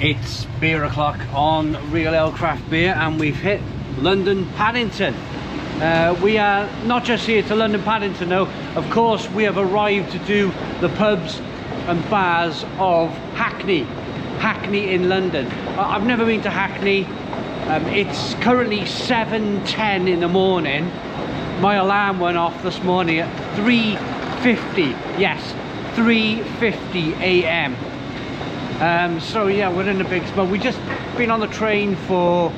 It's beer o'clock on Real Ale Craft Beer, and we've hit London Paddington. We are not just here to London Paddington, though. Of course, we have arrived to do the pubs and bars of Hackney in London. I've never been to Hackney. It's currently 7:10 in the morning. My alarm went off this morning at 3:50. Yes, 3:50 a.m. So yeah, we're in a big spot. We've just been on the train for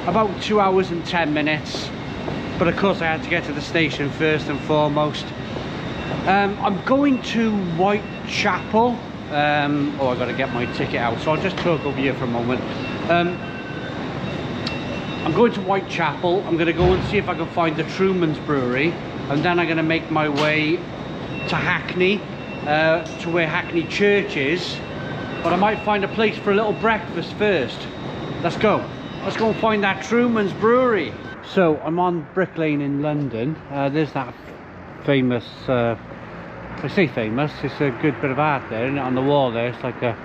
about 2 hours and 10 minutes. But of course I had to get to the station first and foremost. I'm going to Whitechapel. Oh, I got to get my ticket out, so I'll just talk over here for a moment. I'm going to Whitechapel. I'm going to go and see if I can find the Trumans Brewery, and then I'm going to make my way to Hackney, to where Hackney Church is. But I might find a place for a little breakfast first. Let's go and find that Trumans Brewery. So I'm on Brick Lane in London. There's that famous, I say famous, it's a good bit of art there, isn't it? On the wall there, it's like a,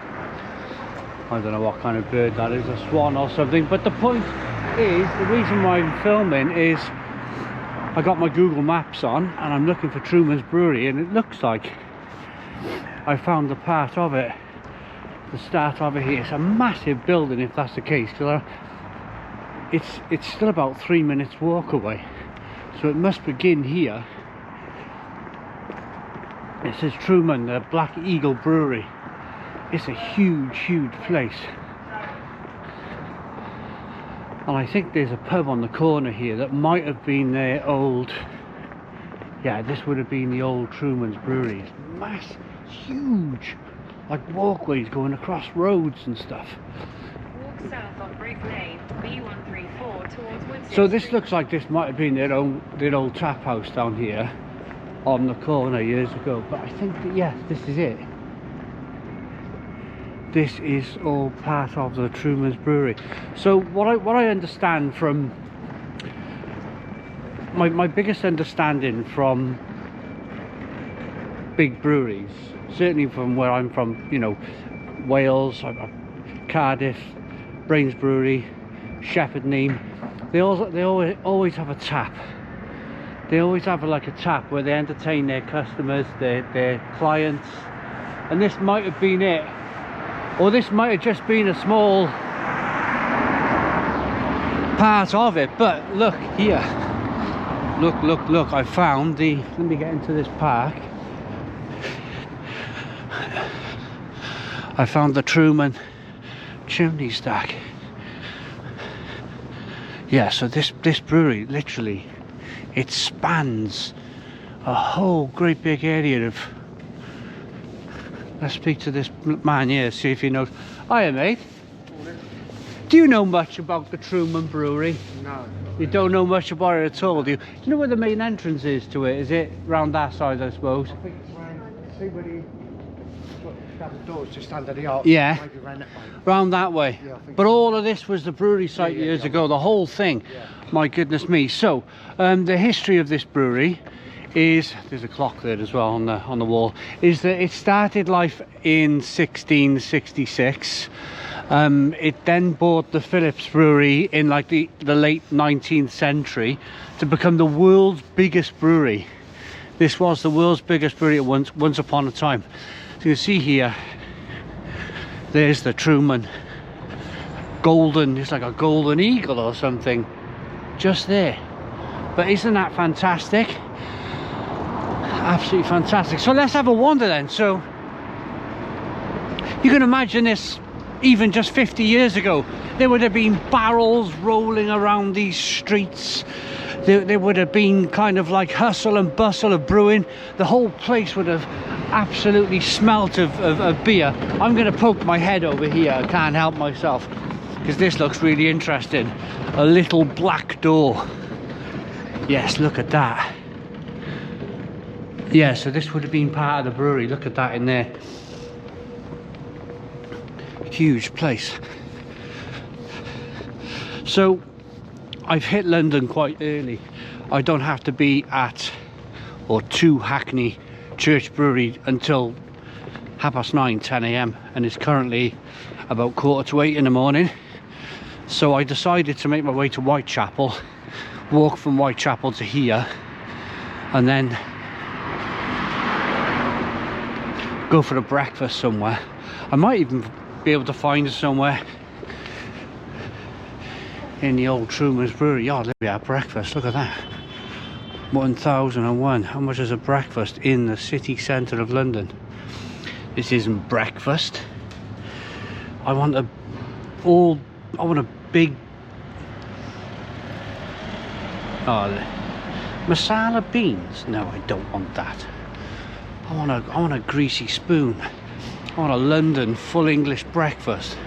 I don't know what kind of bird that is, a swan or something. But the point is, the reason why I'm filming is I got my Google Maps on and I'm looking for Trumans Brewery, and it looks like I found the part of it, the start of it here. It's a massive building if that's the case, because it's still about 3 minutes walk away, so it must begin here. It says Truman, the Black Eagle Brewery. It's a huge place, and I think there's a pub on the corner here that might have been their old, yeah, this would have been the old Truman's Brewery. It's massive, huge, like walkways going across roads and stuff. Walk south on Brick Lane, B134 towards Woodstock. So this looks like this might have been their old tap house down here on the corner years ago. But I think that, yes, this is it. This is all part of the Truman's Brewery. So what I understand from my biggest understanding from big breweries, certainly from where I'm from, you know, Wales, Cardiff, Brains Brewery, Shepherd Neame, they always have a tap. They always have like a tap where they entertain their customers, their clients, and this might have been it, or this might have just been a small part of it. But look here, look, I found the, let me get into this park. I found the Truman chimney stack. Yeah, so this brewery, literally, it spans a whole great big area of, let's speak to this man here, see if he knows. Hiya, mate. Do you know much about the Truman Brewery? No. You don't know much about it at all, do you? Do you know where the main entrance is to it? Is it round that side, I suppose? I think it's round, see where the doors just under the arch. Yeah. Maybe round that way. Round that way. Yeah, I think but so. all of this was the brewery site years ago, the whole thing. Yeah. My goodness me. So the history of this brewery is, there's a clock there as well on the wall, is that it started life in 1666. It then bought the Phillips Brewery in like the late 19th century to become the world's biggest brewery. This was the world's biggest brewery at once upon a time. So you can see here, there's the Truman golden, it's like a golden eagle or something just there. But isn't that fantastic? Absolutely fantastic. So let's have a wander then. So you can imagine this, even just 50 years ago, there would have been barrels rolling around these streets. There would have been kind of like hustle and bustle of brewing. The whole place would have absolutely smelt of beer. I'm going to poke my head over here, I can't help myself, because this looks really interesting. A little black door. Yes, look at that. Yeah, so this would have been part of the brewery. Look at that in there. Huge place. So I've hit London quite early. I don't have to be at or to Hackney Church Brewery until 9:30, 10 a.m. and it's currently about 7:45 in the morning. So I decided to make my way to Whitechapel, walk from Whitechapel to here, and then go for a breakfast somewhere. I might even be able to find somewhere in the old Truman's Brewery. Yeah, there we are, breakfast, look at that. 1001. How much is a breakfast in the city centre of London? This isn't breakfast. I want a big masala beans. No, I don't want that. I want a greasy spoon. I want a London full English breakfast.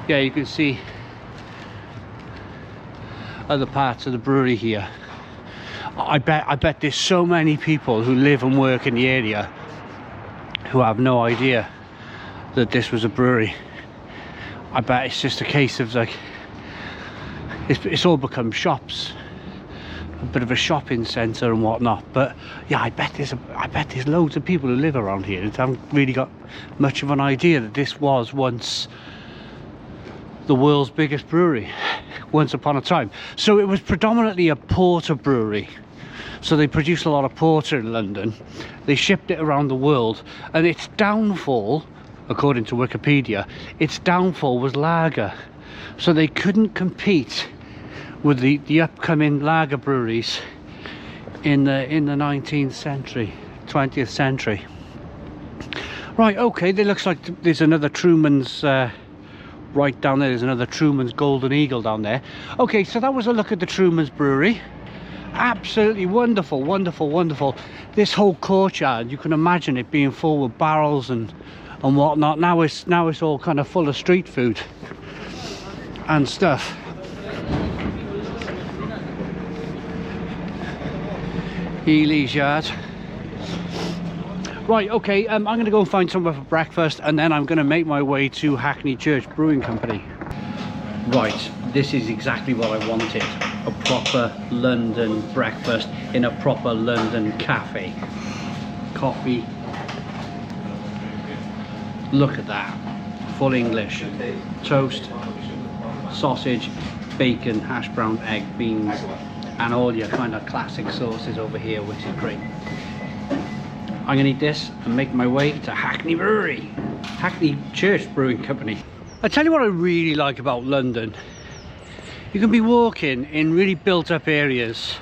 Yeah, you can see other parts of the brewery here. I bet there's so many people who live and work in the area who have no idea that this was a brewery. I bet it's just a case of like it's all become shops, a bit of a shopping centre and whatnot. But yeah, I bet there's loads of people who live around here that haven't really got much of an idea that this was once the world's biggest brewery, once upon a time. So it was predominantly a porter brewery. So they produced a lot of porter in London. They shipped it around the world, and its downfall, according to Wikipedia, its downfall was lager. So they couldn't compete with the upcoming lager breweries in the 19th century, 20th century. Right, okay, there looks like there's another Truman's right down there. There's another Truman's Golden Eagle down there. Okay, so that was a look at the Truman's Brewery. Absolutely wonderful, wonderful, wonderful. This whole courtyard, you can imagine it being full with barrels and whatnot. Now it's all kind of full of street food and stuff. Ely's Yard. Right, okay, I'm going to go and find somewhere for breakfast, and then I'm going to make my way to Hackney Church Brewing Company. Right, this is exactly what I wanted. A proper London breakfast in a proper London cafe. Coffee. Look at that. Full English. Toast, sausage, bacon, hash brown, egg, beans, and all your kind of classic sauces over here, which is great. I'm gonna eat this and make my way to Hackney Brewery, Hackney Church Brewing Company. I tell you what I really like about London. You can be walking in really built up areas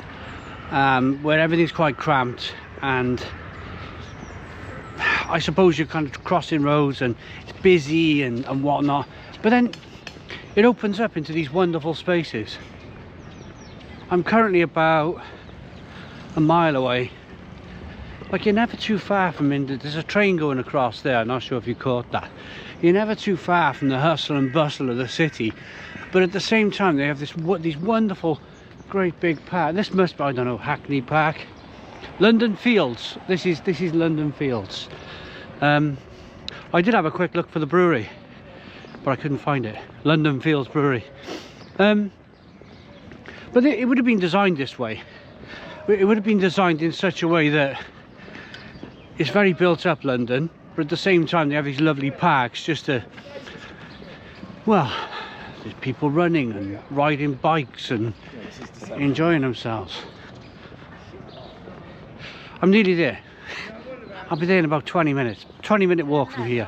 where everything's quite cramped, and I suppose you're kind of crossing roads and it's busy and whatnot, but then it opens up into these wonderful spaces. I'm currently about a mile away. Like, you're never too far from there's a train going across there. I'm not sure if you caught that. You're never too far from the hustle and bustle of the city, but at the same time they have these wonderful great big park. This must be, I don't know, Hackney Park, London Fields. This is London Fields. I did have a quick look for the brewery, but I couldn't find it. London Fields Brewery. But it would have been designed this way. It would have been designed in such a way that it's very built up London, but at the same time they have these lovely parks just to, well, there's people running and riding bikes and enjoying themselves. I'm nearly there. I'll be there in about 20 minutes. 20-minute walk from here.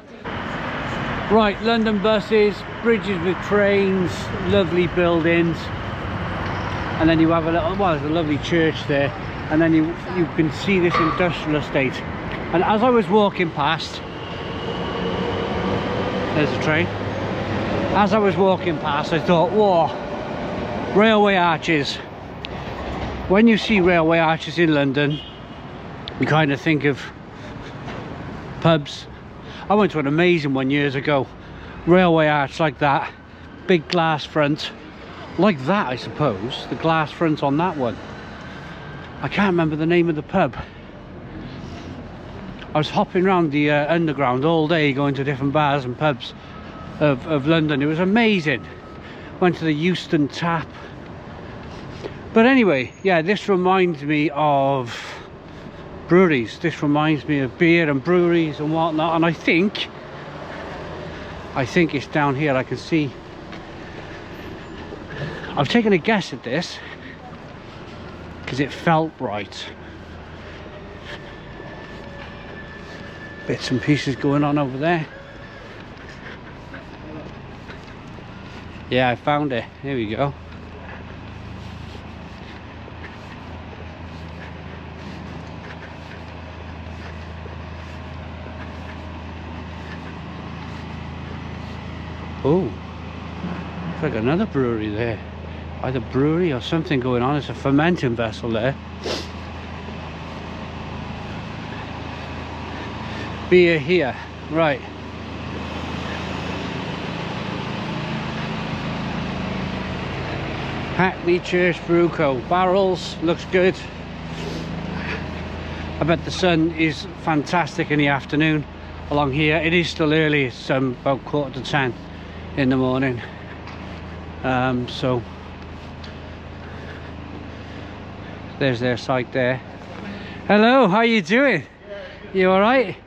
Right, London buses, bridges with trains, lovely buildings. And then you have a little, well, there's a lovely church there. And then you can see this industrial estate. And as I was walking past, there's a train. As I was walking past, I thought, whoa, railway arches. When you see railway arches in London, you kind of think of pubs. I went to an amazing one years ago. Railway arch like that, big glass front, like that, I suppose. The glass front on that one. I can't remember the name of the pub. I was hopping around the underground all day, going to different bars and pubs of London. It was amazing. Went to the Euston Tap. But anyway, yeah, this reminds me of breweries. This reminds me of beer and breweries and whatnot. And I think I think it's down here. I can see. I've taken a guess at this because it felt right. Bits and pieces going on over there. Yeah, I found it. Here we go. Oh, it's like another brewery there. Either brewery or something going on. It's a fermenting vessel there. Beer here, right. Hackney Church Brew Co. Barrels, looks good. I bet the sun is fantastic in the afternoon along here. It is still early, it's about 9:45 in the morning. So there's their site there. Hello, how you doing? You all right?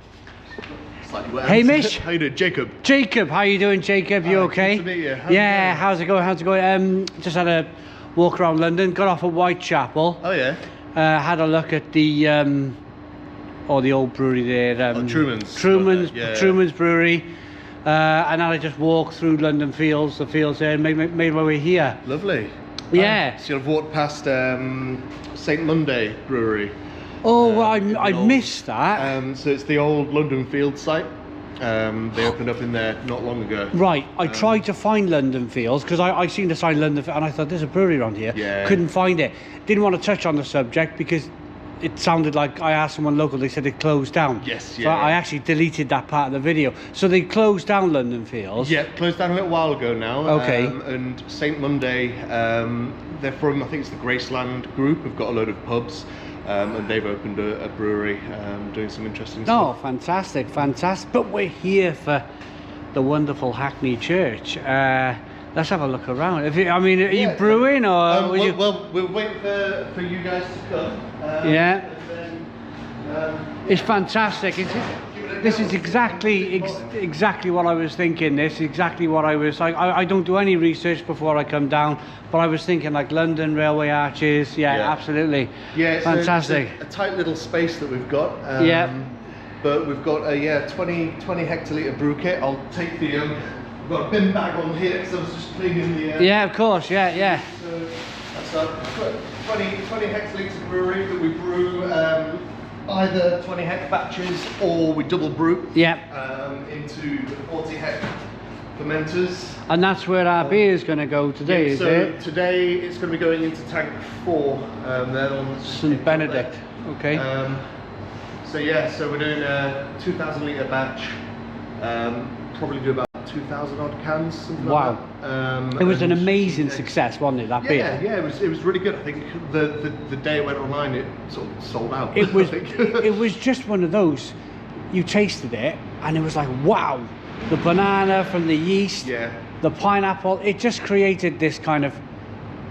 Hamish? How you doing, Jacob? Jacob, how you doing, Jacob? You okay? Good to meet you. Yeah, how's it going? How's it going? Just had a walk around London. Got off at Whitechapel. Oh yeah. Had a look at the the old brewery there. Trumans. Trumans, Truman's Brewery. And then I just walked through London Fields, the fields there, and made my way here. Lovely. Yeah. So you've walked past St Monday Brewery. Oh, well, I missed that. So it's the old London Field site. They opened up in there not long ago. Right, I tried to find London Fields because I seen the sign London Fields and I thought there's a brewery around here. Yeah. Couldn't find it. Didn't want to touch on the subject because it sounded like I asked someone local, they said it closed down. Yes, So yeah. I actually deleted that part of the video. So they closed down London Fields. Yeah, closed down a little while ago now. Okay. And St Monday, they're from, I think it's the Graceland group, have got a load of pubs. And they've opened a brewery, doing some interesting Oh, stuff. fantastic, fantastic. But we're here for the wonderful Hackney Church. Let's have a look around. Are you brewing or? Well, we're waiting for you guys to come. Yeah. And then, It's fantastic. This is exactly what I was thinking. This is exactly what I was like. I don't do any research before I come down, but I was thinking like London Railway Arches. Yeah, Yeah. absolutely. Yeah, it's fantastic. A tight little space that we've got. Yeah. But we've got a 20 hectolitre brew kit. I'll take the. We've got a bin bag on here because I was just cleaning the. Yeah, of course. Yeah. So that's our 20 hectolitre brewery that we brew. Either 20 hect batches or we double brew. Yeah. Into 40 hect fermenters. And that's where our beer is going to go today, is so it? Today it's going to be going into tank 4. There on St Benedict. Okay. So we're doing a 2,000 litre batch. Probably do about 2,000 odd cans. Something Wow. Like that. It was an and- amazing success, wasn't it? That beer. Yeah, it was really good. I think the day it went online, it sort of sold out. It was. I think. It was just one of those. You tasted it, and it was like, wow, the banana from the yeast, Yeah. the pineapple. It just created this kind of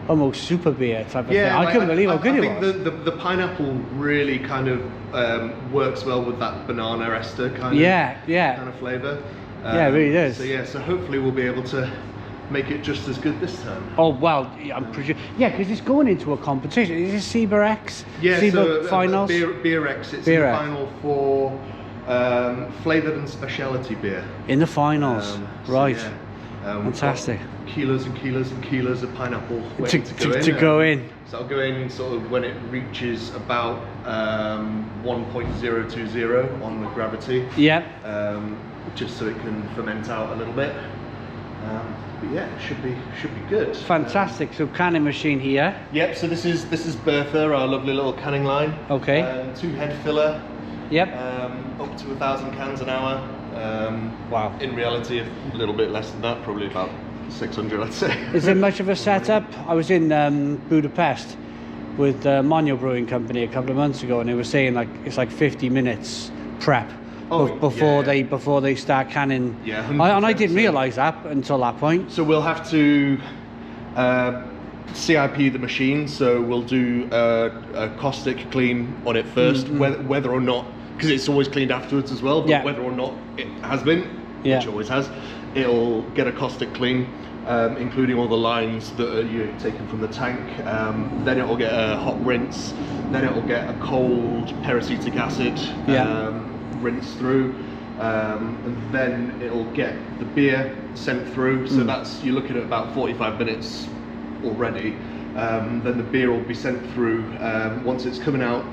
almost super beer type of thing. I like, couldn't believe how good I it was. think the pineapple really kind of works well with that banana ester kind of flavour. Yeah, it really does. So hopefully we'll be able to make it just as good this time. Oh well, I'm pretty sure. Yeah, because it's going into a competition. Is it Sebright? Yeah, Sebright so finals. Beer-X, it's Beer in the X. final for flavoured and speciality beer. In the finals, right? We've Fantastic. got kilos and kilos and kilos of pineapple waiting To go in. So I'll go in sort of when it reaches about 1.020 on the gravity. Yeah. Just so it can ferment out a little bit. But yeah, it should be good. Fantastic. So canning machine here. Yep. So this is Bertha, our lovely little canning line. Okay. 2-head filler. Yep. Up to 1,000 cans an hour. Wow. In reality, a little bit less than that, probably about 600, I'd say. Is it much of a setup? I was in Budapest with Monyo Brewing Company a couple of months ago, and they were saying like it's like 50 minutes prep before they start canning. Yeah, and I 100%. didn't realise that until that point. So we'll have to CIP the machine. So we'll do a caustic clean on it first, whether or not, because it's always cleaned afterwards as well. But Yeah. whether or not it has been, Yeah. which it always has, it'll get a caustic clean, including all the lines that you're taking from the tank. Then it will get a hot rinse. Then it will get a cold peracetic acid rinse through. And then it'll get the beer sent through. So that's, you're looking at about 45 minutes already. Then the beer will be sent through once it's coming out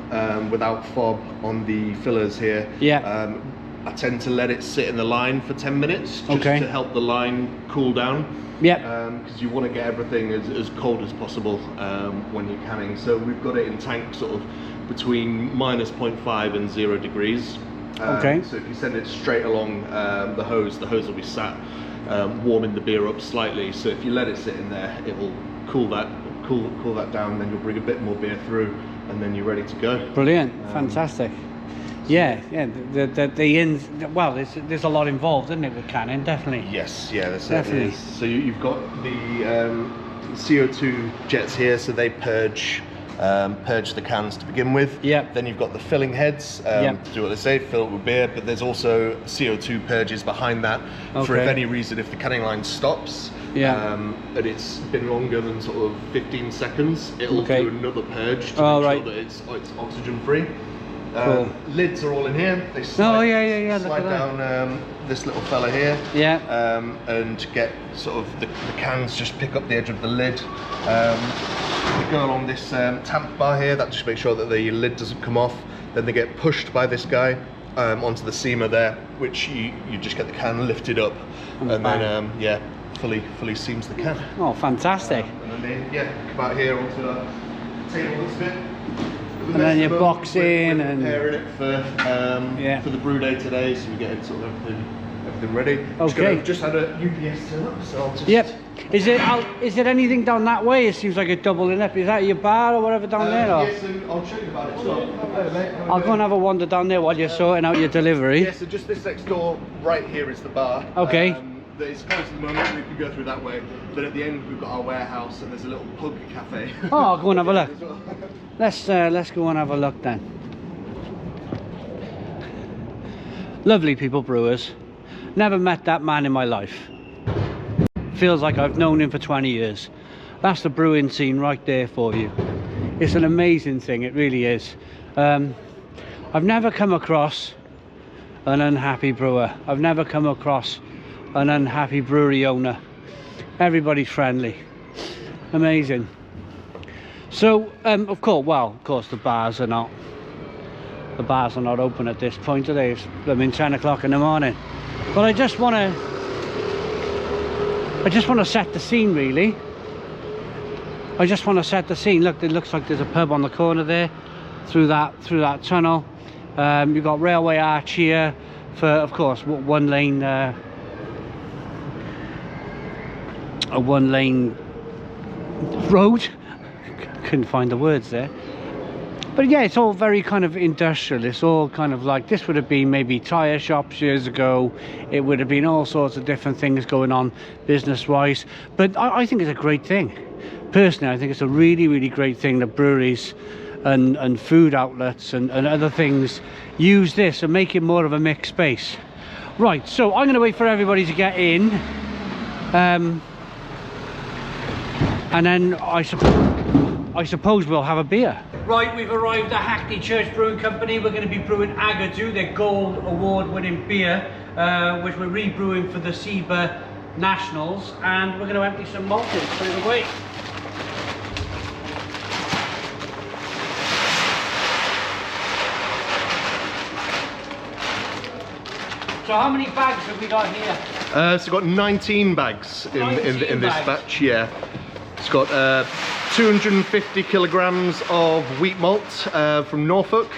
without fob on the fillers here. I tend to let it sit in the line for 10 minutes just to help the line cool down. Because you want to get everything as cold as possible when you're canning. So we've got it in tank sort of between -0.5 and 0 degrees. So if you send it straight along the hose will be sat warming the beer up slightly. So if you let it sit in there, it will cool that down. Then you'll bring a bit more beer through, and then you're ready to go. Brilliant, fantastic. Yeah. The ins. Well, there's a lot involved, isn't it, with canning? Definitely. Yes, yeah, there certainly is. So you've got the CO2 jets here, so they purge the cans to begin with. Then you've got the filling heads to do what they say, fill it with beer. But there's also CO2 purges behind that for if any reason, if the canning line stops. And it's been longer than sort of 15 seconds, it'll do another purge to make sure that it's oxygen free. Lids are all in here. They slide down this little fella here, and get sort of the cans just pick up the edge of the lid. They go along this tamp bar here, that just makes sure that the lid doesn't come off. Then they get pushed by this guy onto the seamer there, which you just get the can lifted up, and then fully seams the can. Oh, fantastic. And then come out here onto the table that's bit. And then you box in and preparing it for the brew day today, so we get sort of everything ready. Just had a UPS turn up, so I'll just. Is it anything down that way? It seems like it's doubling up. Is that your bar or whatever down there? Or? Yes, I'll show you about it. So, I'll go and have a wander down there while you're sorting out your delivery. Yeah, so just this next door right here is the bar. It's closed at the moment, we can go through that way. But at the end we've got our warehouse, and there's a little pug cafe. Oh, I'll go and have a look. Let's go and have a look then. Lovely people, brewers. Never met that man in my life. Feels like I've known him for 20 years. That's the brewing scene right there for you. It's an amazing thing, it really is. I've never come across an unhappy brewer. I've never come across an unhappy brewery owner. Everybody's friendly. Amazing. So of course the bars are not open at this point today. It's 10 o'clock in the morning. But I just want to set the scene, really. I just want to set the scene. Look, it looks like there's a pub on the corner there, through that tunnel. You've got railway arch here for, of course, one lane road. Couldn't find the words there. But yeah, it's all very kind of industrial. It's all kind of like, this would have been maybe tyre shops years ago. It would have been all sorts of different things going on business wise. But I think it's a great thing. Personally, I think it's a really, really great thing that breweries and food outlets and other things use this and make it more of a mixed space. Right, so I'm going to wait for everybody to get in. And then I suppose we'll have a beer. Right, we've arrived at Hackney Church Brewing Company. We're going to be brewing Agadoo, their gold award winning beer, which we're rebrewing for the SEBA Nationals, and we're going to empty some malt in straight away. So how many bags have we got here? So we've got 19 bags in this batch, yeah. It's got 250 kilograms of wheat malt from Norfolk,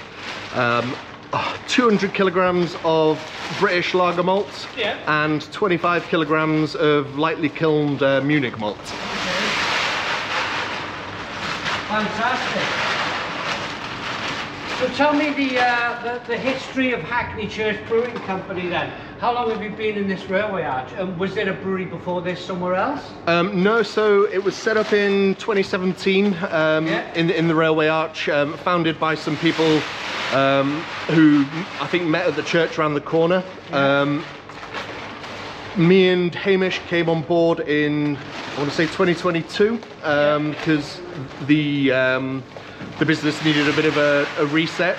200 kilograms of British lager malt, and 25 kilograms of lightly kilned Munich malt. Fantastic. So tell me the history of Hackney Church Brewing Company then. How long have you been in this railway arch? Was there a brewery before this somewhere else? No, so it was set up in 2017 in the railway arch, founded by some people who I think met at the church around the corner. Me and Hamish came on board in, I want to say 2022, because the business needed a bit of a reset.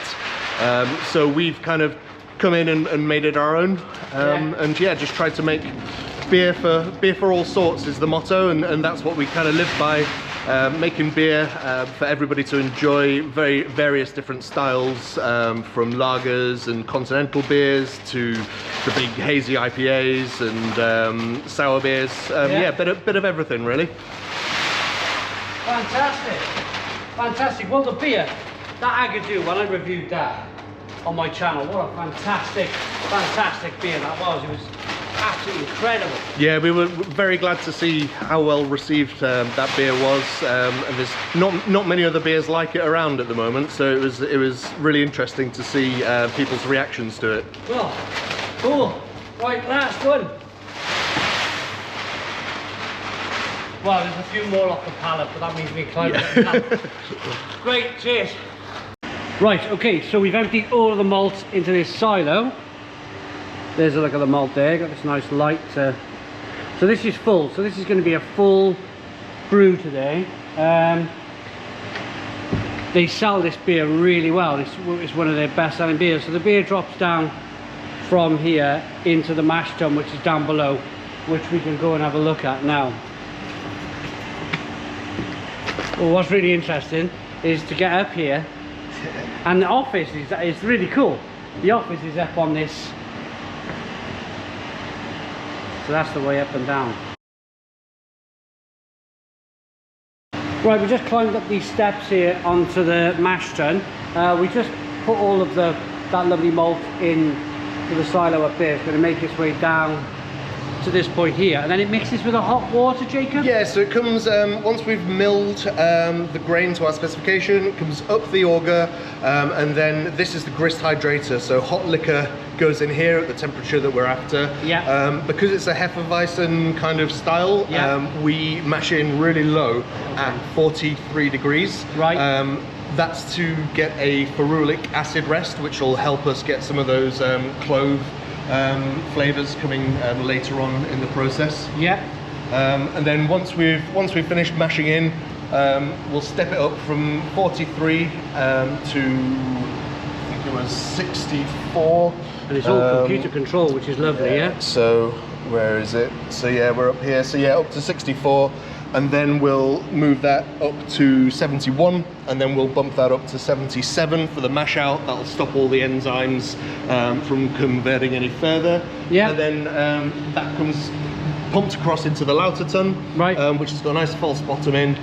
So we've kind of come in and made it our own, and yeah, just tried to make beer for all sorts is the motto, and that's what we kind of live by. Making beer for everybody to enjoy, very various different styles, from lagers and continental beers to the big hazy IPAs and sour beers. Yeah, bit of everything really. Fantastic. Well, the beer that Agadoo, when I reviewed that on my channel, what a fantastic beer that was. It was absolutely incredible. Yeah, we were very glad to see how well received that beer was, and there's not many other beers like it around at the moment, so it was really interesting to see people's reactions to it. Well, cool. Right, last one. Well, there's a few more off the pallet, but that means we climb up the pallet. Great, cheers. Right, okay, so we've emptied all of the malt into this silo. There's a look at the malt there, got this nice light. So this is full, so this is going to be a full brew today. They sell this beer really well. It's one of their best selling beers. So the beer drops down from here into the mash tun, which is down below, which we can go and have a look at now. Well, what's really interesting is to get up here, and the office is really cool. The office is up on this. So that's the way up and down. Right, we just climbed up these steps here onto the mash tun. We just put all of that lovely malt in to the silo up there. It's going to make its way down to this point here, and then it mixes with the hot water, Jacob? Yeah, so it comes, once we've milled the grain to our specification, it comes up the auger, and then this is the grist hydrator, so hot liquor goes in here at the temperature that we're after. Yeah. Because it's a Hefeweizen kind of style, we mash in really low at 43 degrees. Right. That's to get a ferulic acid rest, which will help us get some of those clove flavors coming later on in the process. Yeah. And then once we've finished mashing in, we'll step it up from 43 to, I think it was 64. And it's all computer control, which is lovely, yeah? So where is it? So yeah, we're up here. So yeah, up to 64. And then we'll move that up to 71, and then we'll bump that up to 77 for the mash out. That'll stop all the enzymes from converting any further. Yeah. And then that comes pumped across into the lauter tun, right? Which has got a nice false bottom end.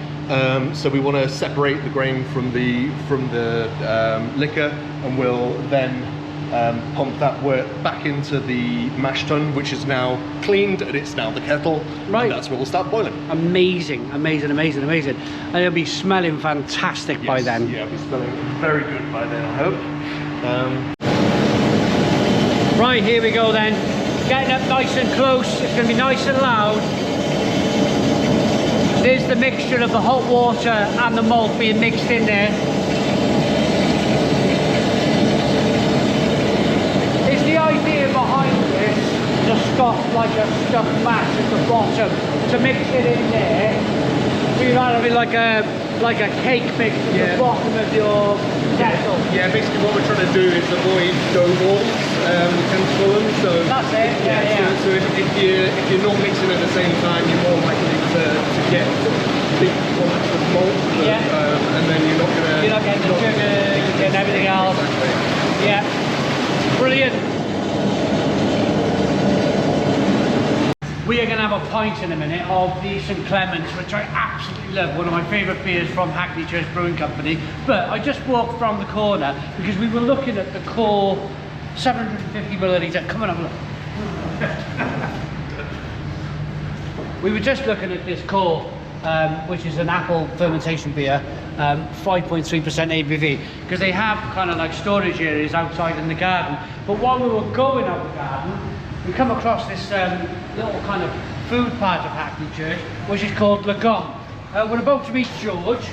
So we want to separate the grain from the liquor, and we'll then pump that back into the mash tun, which is now cleaned, and it's now the kettle. Right. And that's where we'll start boiling. Amazing. And it'll be smelling fantastic by then. Yeah, it'll be smelling very good by then, I hope. Right, here we go then. Getting up nice and close. It's going to be nice and loud. There's the mixture of the hot water and the malt being mixed in there. Behind this, just got like a stuffed mash at the bottom to mix it in there. So you're having like a cake mix at the bottom of your kettle. Yeah, basically what we're trying to do is avoid dough balls, we tend to call them. So that's it. So if you're not mixing at the same time, you're more likely to get big clumps of malt. And then you're not getting the sugar, you're getting everything else. Exactly. Yeah, brilliant. We are going to have a pint in a minute of the St Clements, which I absolutely love, one of my favourite beers from Hackney Brewing Company. But I just walked from the corner because we were looking at the core 750 millilitre. Come on, have a look. We were just looking at this core, which is an apple fermentation beer, 5.3% ABV, because they have kind of like storage areas outside in the garden. But while we were going up the garden, we come across this little kind of food part of Hackney Church, which is called Le Gong. We're about to meet George.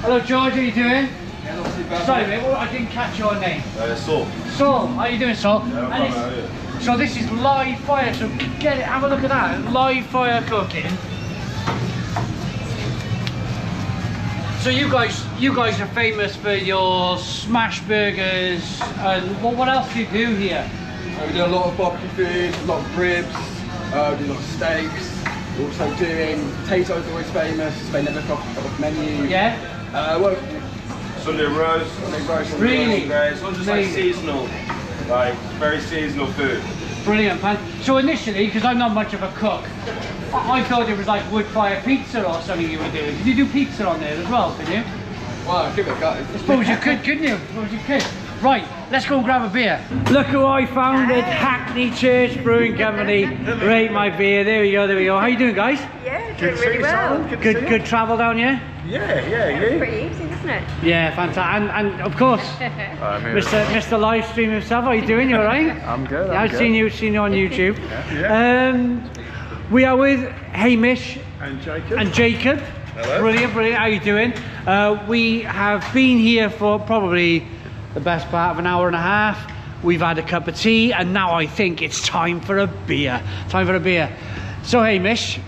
Hello George, how are you doing? Yeah, not too bad. Sorry mate, I didn't catch your name. Saul. Saul, how are you doing Saul? Yeah, So this is live fire, so get it, have a look at that, live fire cooking. So you guys are famous for your smash burgers, and what else do you do here? We do a lot of barbecue food, a lot of ribs, we do a lot of steaks. We're also doing potatoes, always famous. They never come off the menu. Yeah. Sunday roast. Really? It's all just like seasonal, like very seasonal food. Brilliant, man. So initially, because I'm not much of a cook, I thought it was like wood fire pizza or something you were doing. Did you do pizza on there as well, can you? Well, give it a go. I suppose you could, couldn't you? I suppose you could. Right, let's go and grab a beer. Look who I found at Hackney Church Brewing Company. Rate my beer. There we go, there we go. How you doing, guys? Yeah, doing really well. Good travel down here? Yeah. Pretty easy, isn't it? Yeah, fantastic. And of course, Mr. Livestream himself. How you doing? You all right? I'm good. Yeah, I've seen you on YouTube. We are with Hamish and Jacob. Hello. Brilliant. How you doing? We have been here for probably the best part of an hour and a half. We've had a cup of tea, and now I think it's time for a beer. So Hamish,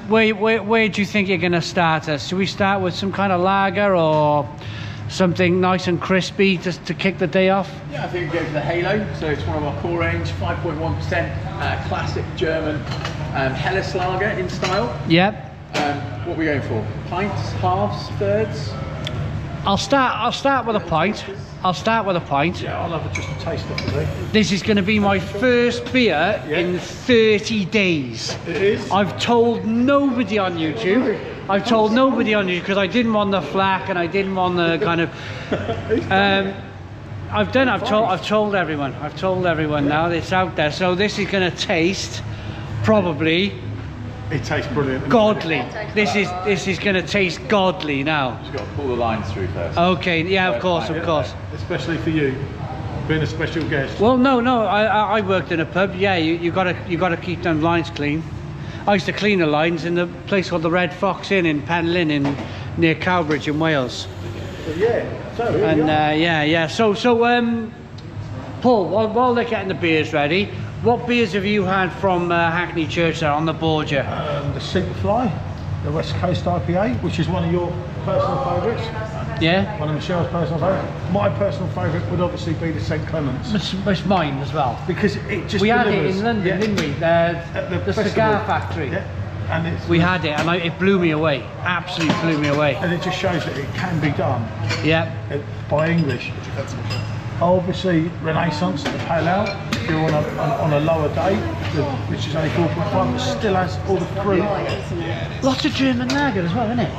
where do you think you're going to start us? Should we start with some kind of lager or something nice and crispy just to kick the day off? Yeah, I think we go for the Halo. So it's one of our core range, 5.1%, classic German Helles lager in style. Yep. What are we going for? Pints, halves, thirds? I'll start with a pint. Yeah, I'll have just a taste of it. This is going to be my first beer in 30 days. It is? I've told nobody on YouTube. I've told nobody on YouTube because I didn't want the flack and I didn't want the kind of. I've told everyone. I've told everyone now. It's out there. So this is going to taste probably It tastes brilliant. godly. This is going to taste godly now. Just got to pull the lines through first. Okay. Yeah. Of course. Especially for you, being a special guest. Well, no. I worked in a pub. Yeah, you gotta keep them lines clean. I used to clean the lines in the place called the Red Fox Inn in Penlyn, near Cowbridge in Wales. But yeah, so here And we are. So Paul, while they're getting the beers ready, what beers have you had from Hackney Church there on the board here? The Superfly, the West Coast IPA, which is one of your personal favourites. Yeah. One of Michelle's personal favourites. My personal favourite would obviously be the St Clements. It's mine as well. Because it just We had it delivers. in London, Yeah. didn't we? At The festival. cigar factory. Yeah. And it's We had it, and it blew me away. Absolutely blew me away. and it just shows that it can be done Yeah. by English. Obviously, Renaissance, the pale ale, if you're on a lower day, which is only 4.1, but still has all the fruit. Lots of German lager as well, isn't it?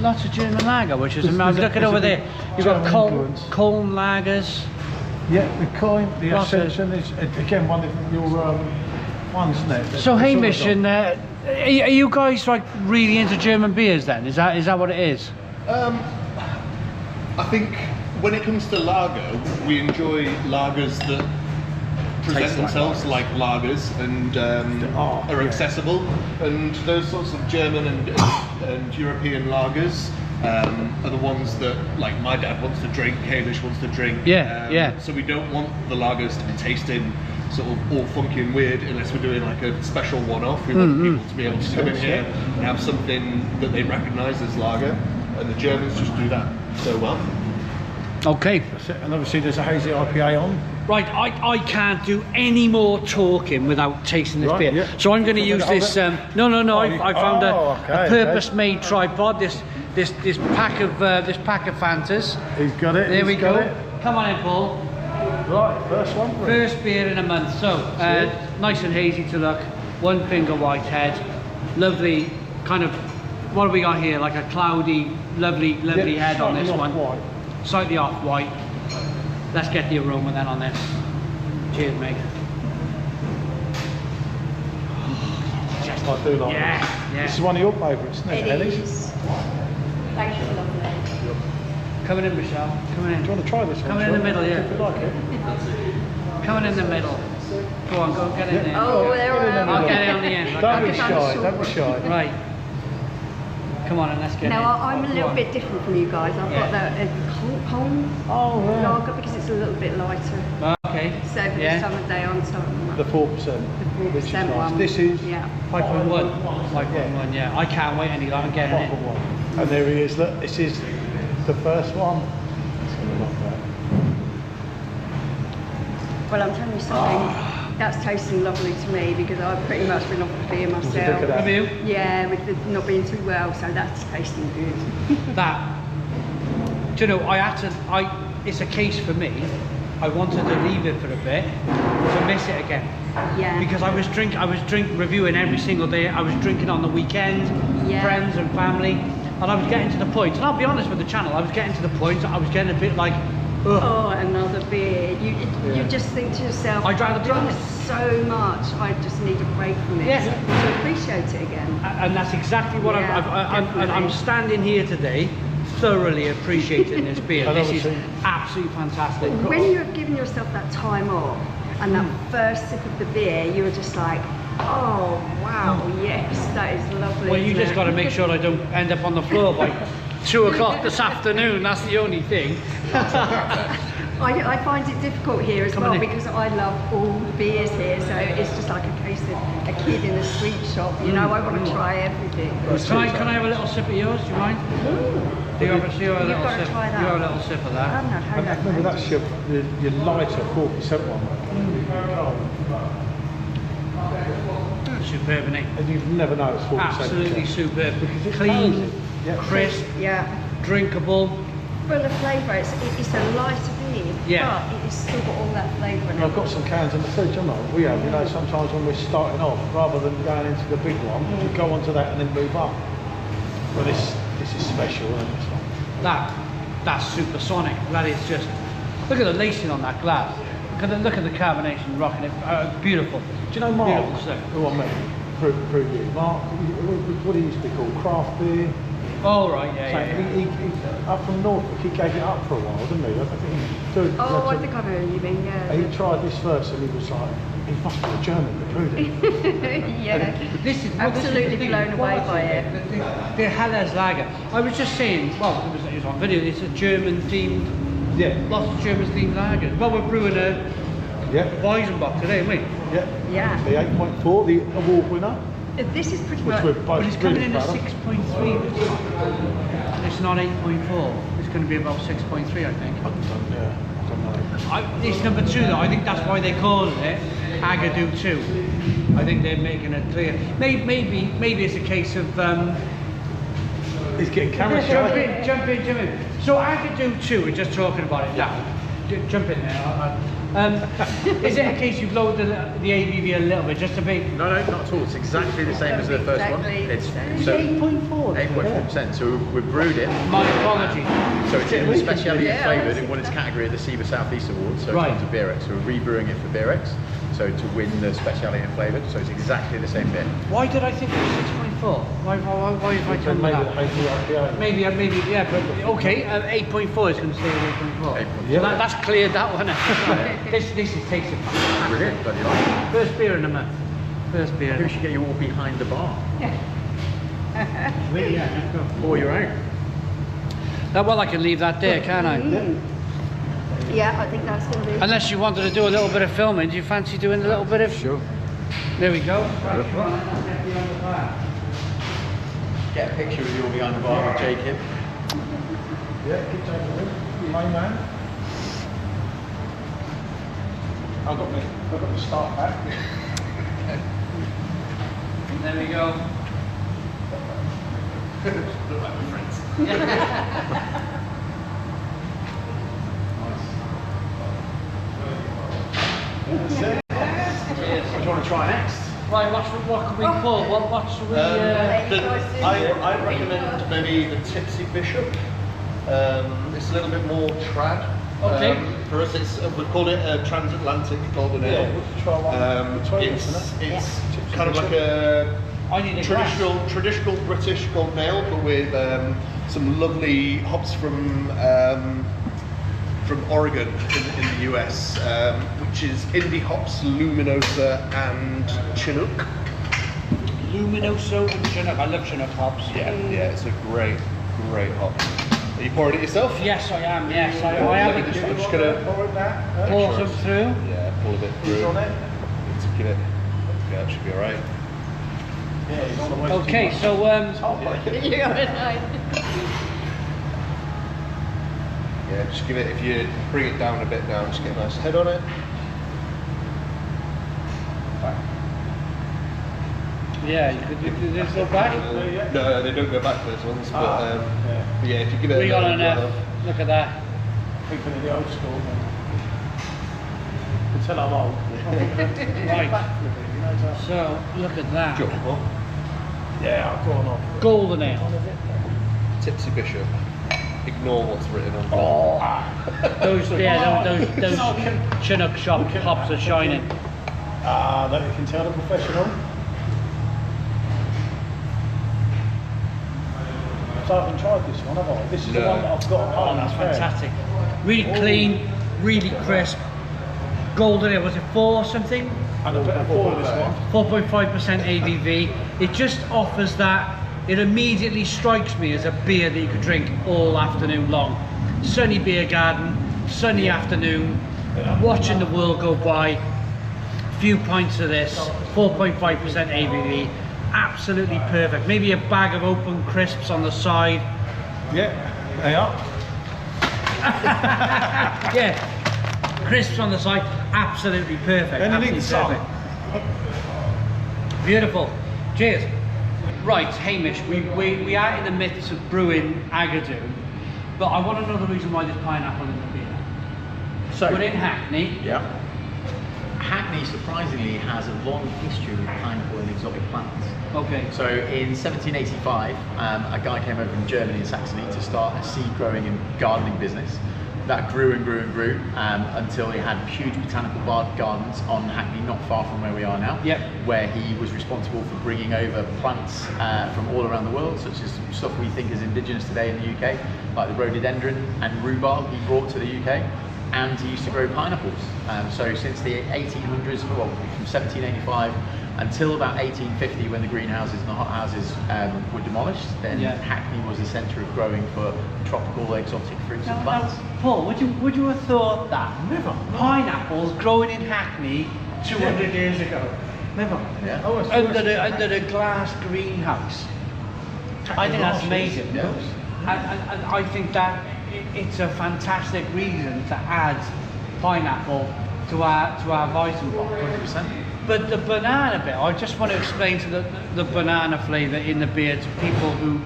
Lots of German lager, which is amazing. Look at over there. You've got German influence. Coln lagers. Yeah, the coin, the Lots of- Ascension is again one of your ones, isn't it? So It's Hamish, all and are you guys like really into German beers then? Is that what it is? I think when it comes to lager, we enjoy lagers that present themselves like lagers and are accessible, and those sorts of German and European lagers are the ones that, like, my dad wants to drink, Hamish wants to drink. Yeah. So we don't want the lagers to be tasting sort of all funky and weird unless we're doing like a special one-off. We want people to be able to come in here and have something that they recognise as lager, and the Germans just do that so well. Okay. That's it. And obviously there's a hazy IPA on. Right, I can't do any more talking without tasting this Right, beer. yeah. So I'm going to use this. No. I found a purpose-made tripod. This pack of Fantas. He's got it. There we he's got go. It. Come on in, Paul. Right, first one. for him. First beer in a month. So nice and hazy to look. One finger white head. Lovely kind of. What have we got here? Like a cloudy, lovely Yeah, head on this slightly one. off-white. Slightly off white. Let's get the aroma then on this. Cheers, mate. I do like it. Yeah. This is one of your favourites, isn't it, Ellie? is. Thank you, lovely. Coming in, Michelle. Coming in. Do you want to try this one? Coming in the Sean? middle, yeah. If you like it. Coming in the middle. Go on, go get in there. Oh, there we I'll are. get it on the end. Don't be Okay. shy, don't be shy. Right. Come on and let's get No, in. I'm a Go little on. bit different from you guys. I've got Yeah. that Colm Oh, yeah. lager because it's a little bit lighter. okay. So for Yeah. the summer day on top. The 4%. Which is 4% nice. one. This is Yeah. 5.1. 5.1, yeah. I can't wait any longer. I'm getting it. 5.1. And there he is. Look, this is the first one. It's going to look that. Well, I'm telling you something. That's tasting lovely to me because I've pretty much been off the beer myself. Look at that. Have you? Yeah, with the not being too well, so that's tasting good. That. Do you know, it's a case for me. I wanted to leave it for a bit to miss it again. Yeah. Because I was reviewing every single day. I was drinking on the weekend, Yeah. friends and family, and I was getting to the point. And I'll be honest with the channel, I was getting to the point. I was getting a bit like, ugh. Oh, another beer. You just think to yourself, I'd rather I've do drunk this. so much, I just need a break from it Yes. to appreciate it again. And that's exactly what Yeah, I'm definitely. standing here today, thoroughly appreciating this beer. And This is obviously- absolutely fantastic. When you have given yourself that time off and that first sip of the beer, you were just like, oh wow, yes, that is lovely. Well, you isn't just it? got to make sure I don't end up on the floor by 2 o'clock this afternoon. That's the only thing. I find it difficult here as Come well on in. because I love all the beers here, so it's just like a case of a kid in a sweet shop. You know, I want to try everything. Can I have a little sip of yours? Do you mind? Do you have a You've little got to sip? try that. You have a little sip of I'm that. not had that. Remember, that's your lighter 4% one. Superb, isn't it? And you've never know it's 4%. Absolutely superb. it Clean, knows it. Yeah. crisp, Yeah. drinkable. Full of flavour. It's a lighter beer, Yeah. but it's still got all that flavour in it. I've got some cans in the fridge, haven't I? We have, sometimes when we're starting off, rather than going into the big one, we go onto that and then move up. But this is special, and it's like, That's supersonic. That is just. Look at the lacing on that glass. Look at the carbonation rocking it. Beautiful. do you know Mark? Beautiful stuff. Who I met? Preview. Mark, what he used to be called? Craft beer. Oh right, yeah, So yeah. he up from Norfolk, he gave it up for a while, didn't he? I think Oh, I think I know what you mean, yeah. He tried this first and he was like, he must be a German that brewed it. Yeah. This is Absolutely the thing, blown the away quality by of it. The Helles Lager. I was just saying, well, it was on video. It's a German themed, Yeah, lots of German themed lagers. Well, we're brewing a yeah, Weizenbock today, aren't we? yeah. Yeah. The 8.4, the award winner, This is pretty which much. we're But both it's coming really in at proud of. 6.3 this time. It's not 8.4. It's going to be about 6.3, I think. I don't know. It's number 2 though. I think that's why they call it Agadoo 2. I think they're making it clear. Maybe it's a case of He's getting camera jump in. So Agadoo 2, we're just talking about it now. Jump in there. Is it a case you've lowered the ABV a little bit, just a bit? No, not at all. It's exactly the same as the first one. It's so 8.4. 8.4%. So we brewed it. My apology. So it's in the speciality Yeah, flavoured and won its category at the SIBA South East Awards. So Right. it's gone to Beer X. So we're rebrewing it for Beer X. So to win the speciality and flavoured. So it's exactly the same beer. Why did I think it was 6.4? Why have I done Maybe that? Maybe, yeah, but okay, 8.4 is going to stay at 8.4. 8.4. So that's cleared that one out. This is tasting fantastic. Brilliant. Bloody right. First beer in a month. First beer. Maybe we should get you all behind the bar. Wait, yeah, let's go. Or your own. Well, I can leave that there, can't I? Yeah, I think that's going to be. Unless you wanted to do a little bit of filming, do you fancy doing a little bit of? Sure. There we go. Get a picture of you all behind the bar with Jacob. Yeah, keep taking it. My man. I've got the start back. There we go. Look like my friends. That's it. What do you want to try next? Right, what can we pull? What should we? I recommend maybe the Tipsy Bishop. It's a little bit more trad. Okay. For us, we call it a transatlantic golden ale. Yeah, we'll try one. It's kind of like a I need a traditional British golden ale, but with some lovely hops from Oregon in the US, which is indie hops, Luminosa and Chinook. Luminoso and Chinook. I love Chinook hops. Yeah, it's a great hop. Are you pouring it yourself? Yes, I am. Yes, I am. I'm just gonna Pour some through. Yeah, pour a bit through. on it. To give it. Yeah, that should be alright. Yeah, he's on the way to Okay, my- so Yeah, just give it. If you bring it down a bit now, just get a nice head on it. yeah, you could just go back. No, they don't go back those ones. But yeah, if you give it. We got a enough. little- Look at that. Thinking of the old school. Until I'm old. Right. So look at that. Do you want more? Yeah, I've gone off. Golden ale. Tipsy Bishop. Ignore what's written on. Those Chinook shop hops are shining. That you can tell the professional. So I haven't tried this one, have I? This is the No. one that I've got. Oh, that's fantastic. Really clean, really crisp. Golden ale, was it 4 or something? And a bit of four this one. 4.5% ABV. It just offers that. It immediately strikes me as a beer that you could drink all afternoon long. Sunny beer garden, sunny afternoon, watching the world go by. Few pints of this, 4.5% ABV. Absolutely perfect. Maybe a bag of open crisps on the side. Yeah, they are. Yeah, crisps on the side. Absolutely perfect. And you need Absolutely the perfect. Beautiful. Cheers. Right, Hamish, we are in the midst of brewing Agadoo, but I want to know the reason why there's pineapple in the beer. So, We're in Hackney. yeah. Hackney surprisingly has a long history with pineapple and exotic plants. Okay. So in 1785, a guy came over from Germany and Saxony to start a seed growing and gardening business. That grew and grew and grew until he had huge botanical gardens on Hackney, not far from where we are now. Yep. Where he was responsible for bringing over plants from all around the world, such as stuff we think is indigenous today in the UK, like the rhododendron and rhubarb he brought to the UK. And he used to grow pineapples. So since the 1800s, well, from 1785 until about 1850, when the greenhouses and the hothouses were demolished, then Hackney was the centre of growing for tropical exotic fruits and plants. Paul, would you have thought that? Never. Pineapples growing in Hackney 200 years ago. Never. Yeah. Under the glass greenhouse. I think that's amazing. Yeah. And I think that it's a fantastic reason to add pineapple to our vitamin box. 100%. But the banana bit, I just want to explain to the banana flavour in the beer to people who,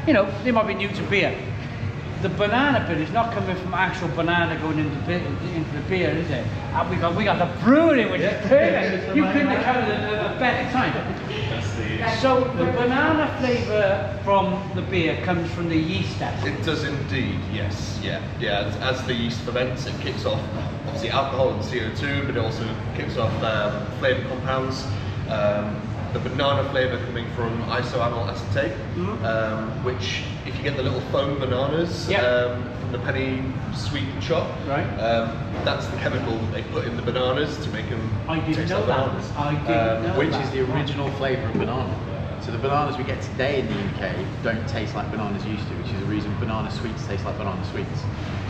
you know, they might be new to beer. The banana bit is not coming from actual banana going into the beer, is it? And we got the Brewery, which is perfect. You couldn't have come at a better time. So the banana flavour from the beer comes from the yeast acid. It does indeed, yes, yeah. As the yeast ferments, it kicks off obviously alcohol and CO2, but it also kicks off flavour compounds. The banana flavour coming from isoamyl acetate, which, if you get the little foam bananas from the penny sweet shop, Right. that's the chemical that they put in the bananas to make them I didn't taste know like that. bananas. I didn't know Which that. is the original flavour of banana. So the bananas we get today in the UK don't taste like bananas used to, which is the reason banana sweets taste like banana sweets.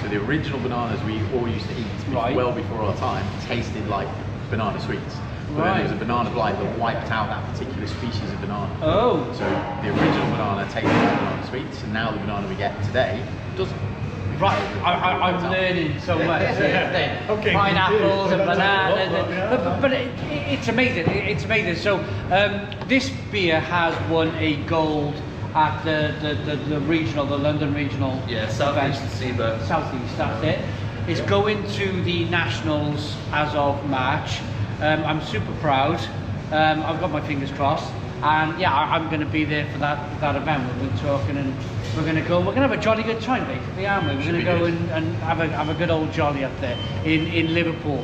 So the original bananas we all used to eat well before our time tasted like banana sweets. But then there was a banana blight that wiped out that particular species of banana. Oh. So the original banana tasted like banana sweets, and now the banana we get today doesn't. Right, I'm learning so much. Okay, Pineapples and good. bananas, but it's amazing. It's amazing. So this beer has won a gold at the regional, the London regional. Yeah, Southeast event. Seaboard. Southeast, that's it. It's going to the nationals as of March. I'm super proud. I've got my fingers crossed. And yeah, I'm going to be there for that event. We've been talking, and we're going to go. We're going to have a jolly good time, basically, aren't we? We're going to go and have a good old jolly up there in Liverpool.